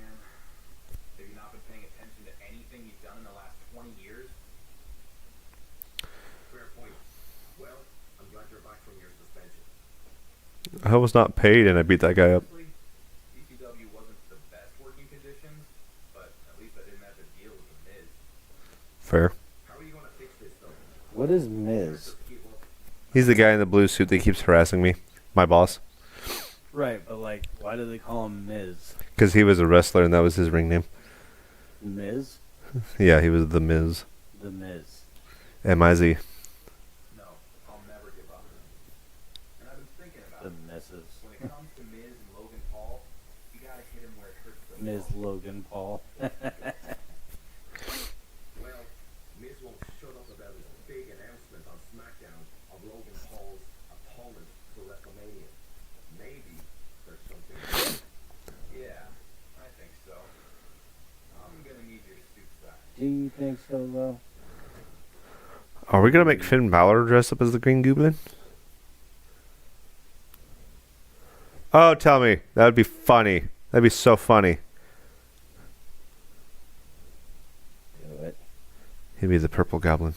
Have you not been paying attention to anything you've done in the last 20 years? Fair point. Well, I'm glad you're back from your suspension. I was not paid and I beat that guy up. Honestly, ECW wasn't the best working conditions, but at least I didn't have to deal with the Miz. Fair. How are you going to fix this, though? What is Miz? Just keep up. He's the guy in the blue suit that keeps harassing me. My boss. Right, but like, why do they call him Miz? Because he was a wrestler and that was his ring name. Miz? Yeah, he was the Miz. The Miz. M-I-Z. No, I'll never give up. And I've been thinking about The it. Mrs. When it comes to Miz and Logan Paul, you gotta hit him where it hurts the Ms. most. Logan Paul. Well, Miz won't shut up about his big announcement on SmackDown of Logan Paul's opponent for WrestleMania. Maybe there's something. Yeah, I think so. I'm gonna need your suit back. Do you think so, though? Are we going to make Finn Balor dress up as the Green Goblin? Oh, tell me. That would be funny. That'd be so funny. Do it. He'd be the Purple Goblin.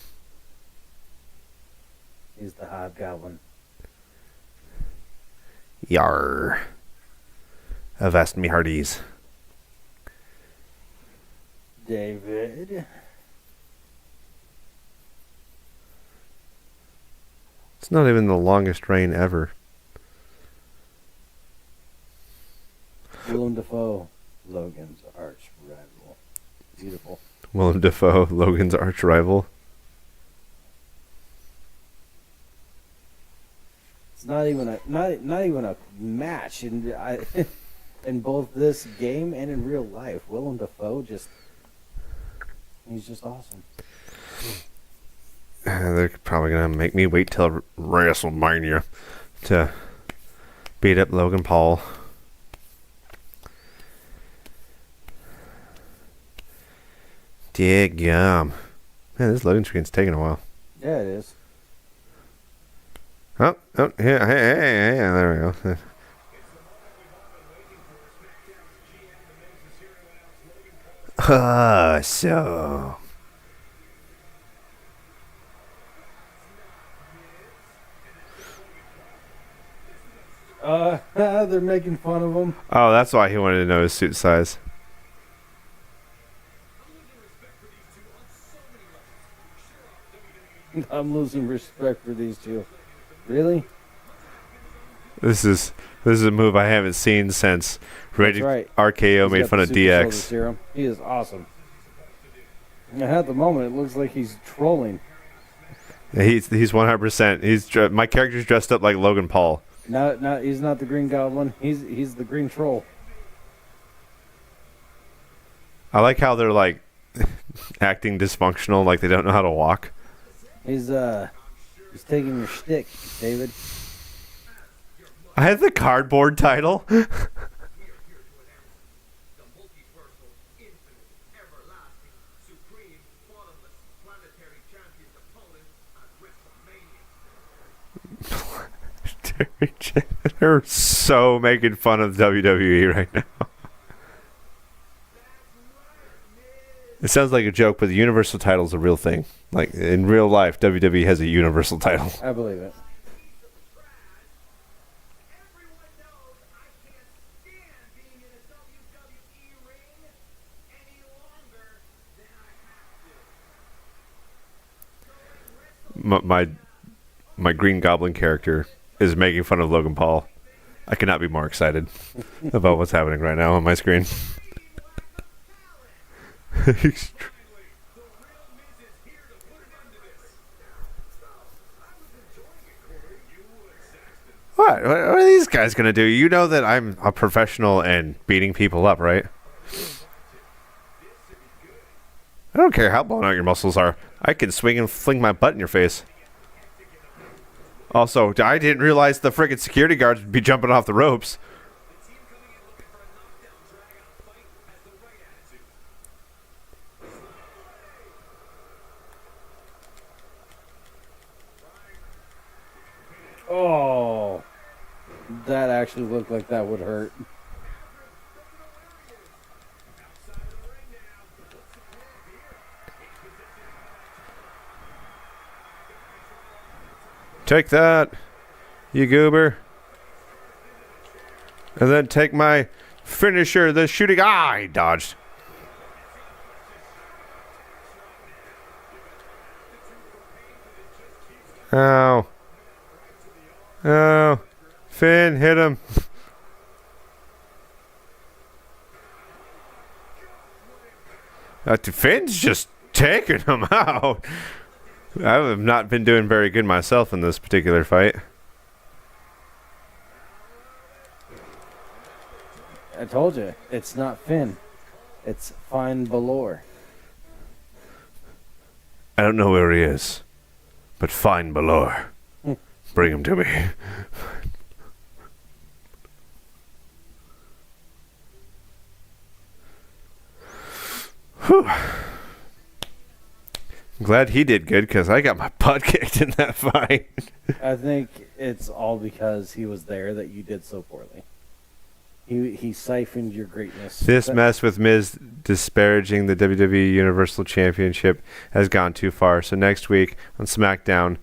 He's the Hobgoblin. Yar. Avast me hearties. David. It's not even the longest reign ever. Willem Dafoe. Logan's arch rival. Beautiful. Willem Dafoe, Logan's arch rival. It's not even a match in in both this game and in real life. Willem Dafoe he's just awesome. They're probably going to make me wait till WrestleMania to beat up Logan Paul. Diggum. Man, this loading screen's taking a while. Yeah, it is. Oh, here, hey, there we go. So. They're making fun of him. Oh, that's why he wanted to know his suit size. I'm losing respect for these two. Really? This is a move I haven't seen since That's right. RKO He's made got fun the of super soldier DX. serum. He is awesome. And at the moment, it looks like he's trolling. He's 100%. My character's dressed up like Logan Paul. He's not the Green Goblin. He's the Green Troll. I like how they're like acting dysfunctional, like they don't know how to walk. He's taking your shtick, David. I had the cardboard title. We are here to announce the multiversal, infinite, everlasting, supreme, bottomless, planetary champions opponent at WrestleMania. They're so making fun of WWE right now. It sounds like a joke, but the Universal title is a real thing. Like in real life, WWE has a Universal title. I believe it. Everyone knows I can't stand being in a WWE ring any longer than I have to. My Green Goblin character is making fun of Logan Paul. I cannot be more excited about what's happening right now on my screen. Finally, the real Miz is here to put an end to this. I was enjoying it, Corey. You would, Saxton. What are these guys gonna do? You know that I'm a professional and beating people up, right? I don't care how blown out your muscles are. I can swing and fling my butt in your face. Also, I didn't realize the friggin' security guards would be jumping off the ropes. The team coming in looking for a knockdown, drag-out fight has the right attitude. Oh, that actually looked like that would hurt. Take that, you goober. And then take my finisher, the shooting. Ah, he dodged. Ow. Oh. Finn, hit him. Finn's just taking him out. I have not been doing very good myself in this particular fight. I told you, it's not Finn. It's Fine Balor. I don't know where he is, but find Balor. Bring him to me. Whew. I'm glad he did good because I got my butt kicked in that fight. I think it's all because he was there that you did so poorly. He siphoned your greatness. This mess with Miz disparaging the WWE Universal Championship has gone too far. So next week on SmackDown,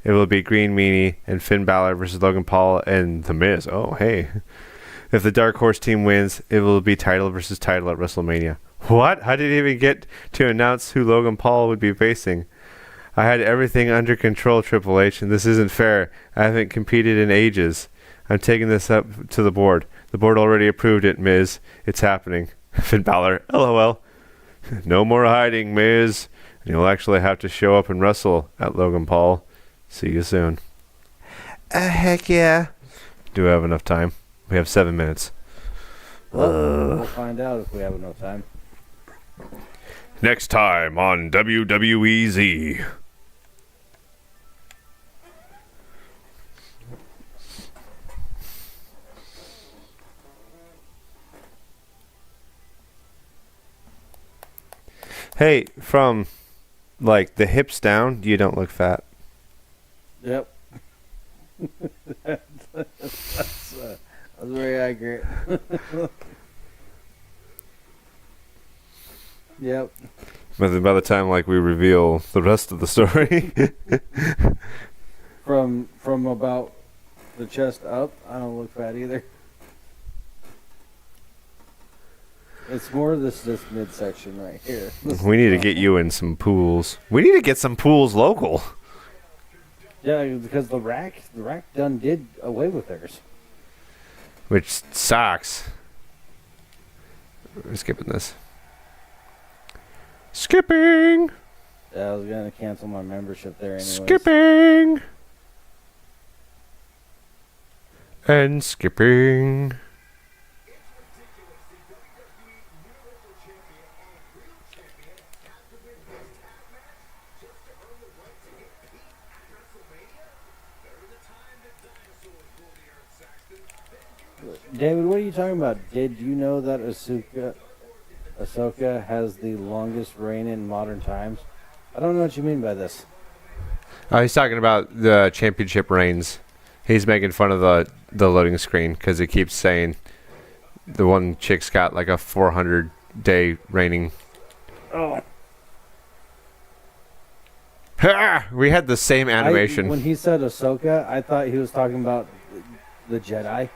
it will be Green Meanie and Finn Balor versus Logan Paul and The Miz. Oh, hey. If the Dark Horse team wins, it will be title versus title at WrestleMania. What? I didn't even get to announce who Logan Paul would be facing. I had everything under control, Triple H, and this isn't fair. I haven't competed in ages. I'm taking this up to the board. The board already approved it, Miz. It's happening. Finn Balor, LOL. No more hiding, Miz. And you'll actually have to show up and wrestle at Logan Paul. See you soon. Heck yeah. Do we have enough time? We have 7 minutes. We'll find out if we have enough time. Next time on WWE Z. Hey, from like the hips down, you don't look fat. Yep. That's very accurate. Yep. But then by the time like we reveal the rest of the story, From about the chest up, I don't look fat either. It's more this midsection right here. we need to get you in some pools. We need to get some pools local. Yeah, because the rack done did away with theirs. Which sucks. We're skipping this. Skipping! Yeah, I was gonna cancel my membership there anyways. Skipping! And skipping. It's ridiculous. The WWE Universal Champion David, what are you talking about? Did you know that Ahsoka has the longest reign in modern times? I don't know what you mean by this. Oh, he's talking about the championship reigns. He's making fun of the loading screen because it keeps saying the one chick's got like a 400-day reigning. Oh. We had the same animation. When he said Ahsoka, I thought he was talking about the Jedi.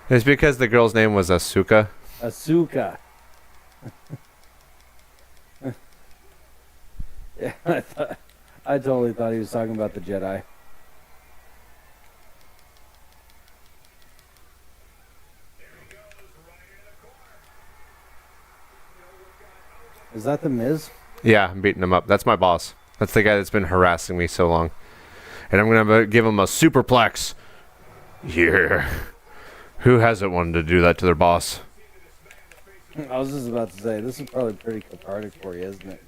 It's because the girl's name was Asuka. Ahsoka. Yeah, I totally thought he was talking about the Jedi. Is that the Miz? Yeah, I'm beating him up. That's my boss. That's the guy that's been harassing me so long. And I'm going to give him a superplex. Yeah. Who hasn't wanted to do that to their boss? I was just about to say, this is probably pretty cathartic for you, isn't it?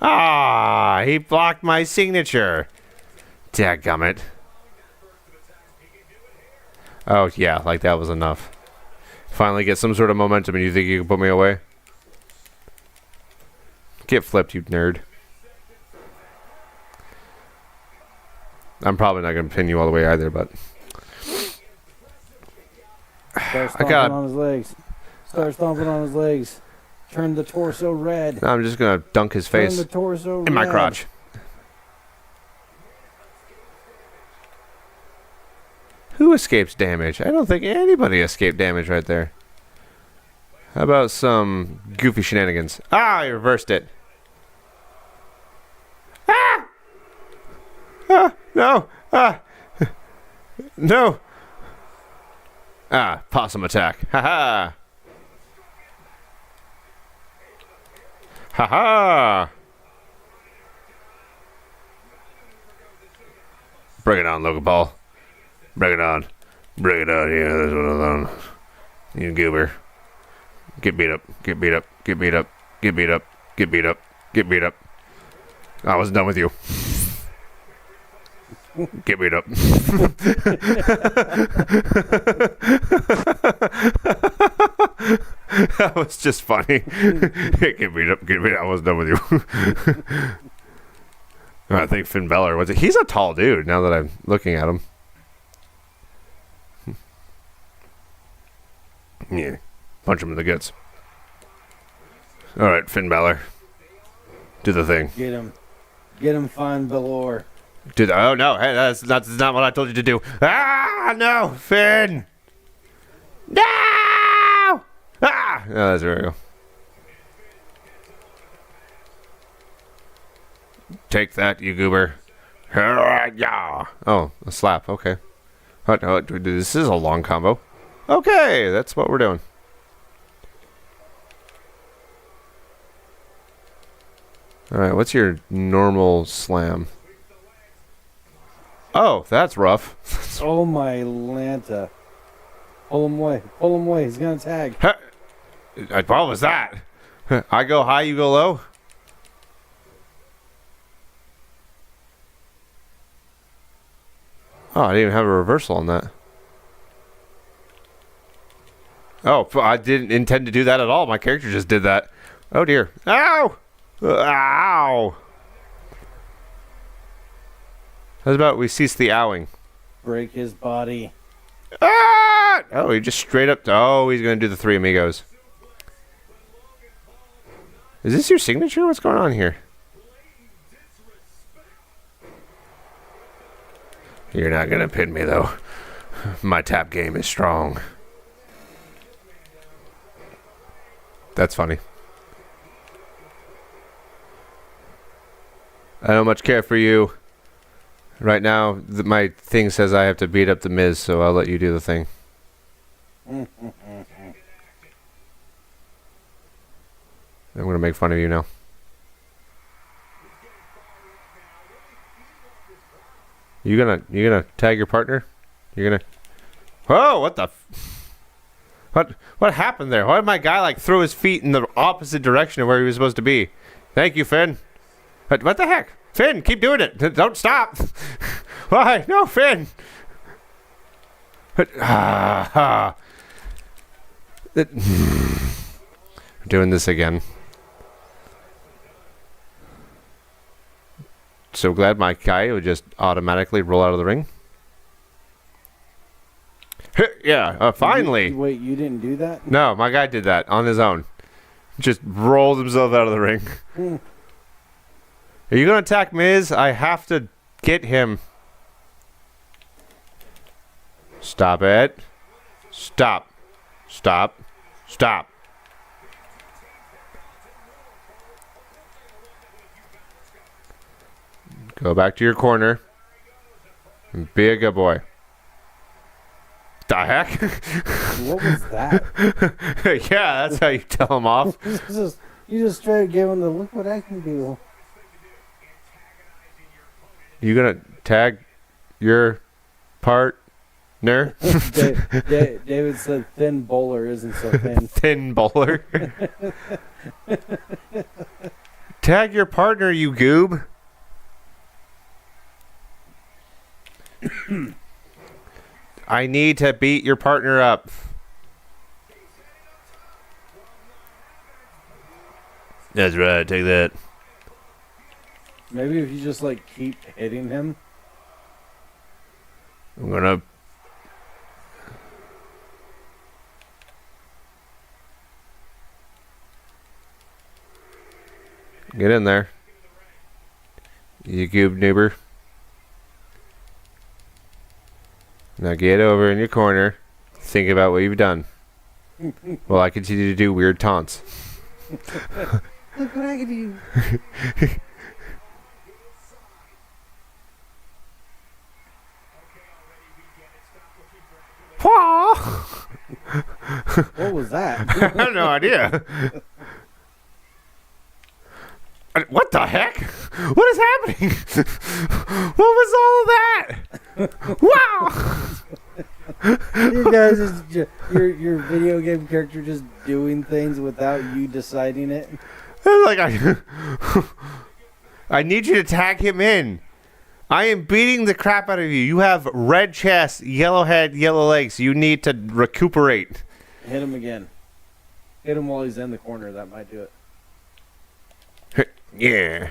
Ah, he blocked my signature. Dadgummit. Oh, yeah, like that was enough. Finally get some sort of momentum and you think you can put me away? Get flipped, you nerd. I'm probably not going to pin you all the way either, but... Start stomping on his legs. Start stomping on his legs. Turn the torso red. I'm just going to dunk his face Turn the torso in my red. crotch. Who escapes damage? I don't think anybody escaped damage right there. How about some goofy shenanigans? Ah, I reversed it. Ah! Ah, no! Ah! No! Ah, possum attack. Ha ha! Ha ha! Bring it on, Logan Paul. Bring it on. Bring it on. Yeah, that's what I'm on. You goober. Get beat up. Get beat up. Get beat up. Get beat up. Get beat up. Get beat up. I was done with you. Get beat up. That was just funny. Get beat up. Get beat up. I was done with you. I think Finn Balor was it. He's a tall dude now that I'm looking at him. Yeah. Punch him in the guts. Alright, Finn Balor. Do the thing. Get him. Get him, Finn Balor. Oh no, hey, that's not what I told you to do. Ah, no, Finn! No! Ah! Oh, that's where we go. Take that, you goober. Yeah. Oh, a slap, okay. This is a long combo. Okay, that's what we're doing. Alright, what's your normal slam? Oh, that's rough. Oh my Lanta. Pull him away. Pull him away. He's gonna tag. What was that? I go high, you go low? Oh, I didn't even have a reversal on that. Oh, I didn't intend to do that at all. My character just did that. Oh dear. Ow! Ow! How about we cease the owing? Break his body. Ah! Oh, he just straight up. Oh, he's going to do the Three Amigos. Is this your signature? What's going on here? You're not going to pin me, though. My tap game is strong. That's funny. I don't much care for you. Right now, my thing says I have to beat up the Miz, so I'll let you do the thing. I'm going to make fun of you now. You gonna tag your partner? You're gonna... Whoa, what the... What happened there? Why did my guy like throw his feet in the opposite direction of where he was supposed to be? Thank you, Finn. What the heck? Finn, keep doing it. Don't stop. Why? No, Finn. We're doing this again. So glad my guy would just automatically roll out of the ring. Yeah, finally. Wait, you didn't do that? No, my guy did that on his own. Just rolled himself out of the ring. Are you going to attack Miz? I have to get him. Stop it. Stop. Stop. Stop. Go back to your corner. And be a good boy. The heck? What was that? Yeah, that's how you tell him off. You just straight gave him the look what I can do. You gonna tag your partner? David said thin bowler isn't so thin. Thin bowler. Tag your partner, you goob. I need to beat your partner up. That's right, take that. Maybe if you just like keep hitting him. I'm gonna... Get in there. You goob neighbor. Now get over in your corner. Think about what you've done. While I continue to do weird taunts. Look what I can do. What was that? I have no idea. What the heck? What is happening? What was all of that? Wow! You guys, your video game character just doing things without you deciding it. Like I need you to tag him in. I am beating the crap out of you. You have red chest, yellow head, yellow legs. You need to recuperate. Hit him again. Hit him while he's in the corner. That might do it. Yeah.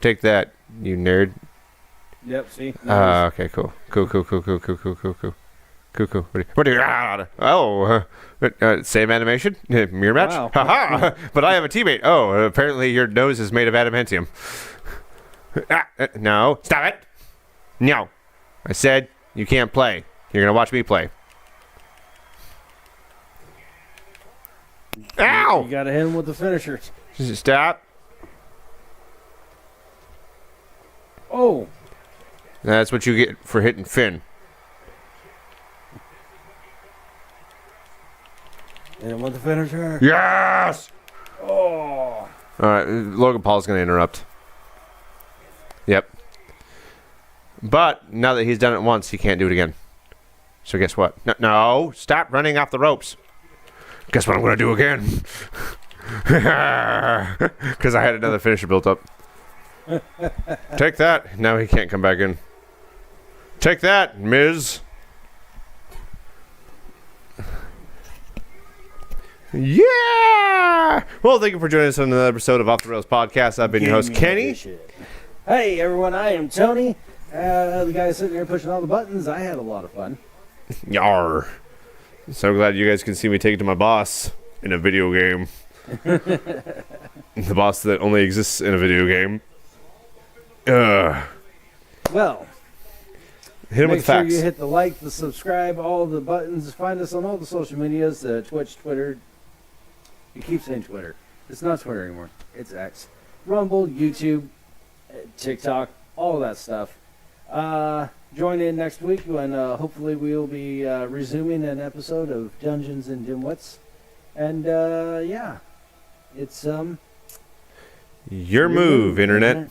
Take that, you nerd. Yep, see? Okay, cool. Cool. What do you... Oh, same animation? Mirror match? Wow. Haha! But I have a teammate. Oh, apparently your nose is made of adamantium. No. Stop it! No. I said you can't play. You're going to watch me play. Ow! You gotta hit him with the finisher. Stop. Oh! That's what you get for hitting Finn. Hit him with the finisher. Yes! Oh! Alright, Logan Paul's going to interrupt. Yep. But now that he's done it once, he can't do it again. So guess what? No, stop running off the ropes. Guess what I'm going to do again? Because I had another finisher built up. Take that. Now he can't come back in. Take that, Miz. Yeah! Well, thank you for joining us on another episode of Off the Rails Podcast. I've been your host, Kenny. Hey, everyone, I am Tony. The guy sitting there pushing all the buttons. I had a lot of fun. Yar. So glad you guys can see me take it to my boss in a video game. The boss that only exists in a video game. Well, Hit him with make the sure facts. you hit the like, the subscribe, all the buttons. Find us on all the social medias, Twitch, Twitter. You keep saying Twitter. It's not Twitter anymore. It's X. Rumble, YouTube, TikTok, all that stuff. Join in next week when hopefully we'll be resuming an episode of Dungeons and Dimwits. And yeah, it's Your move, Internet.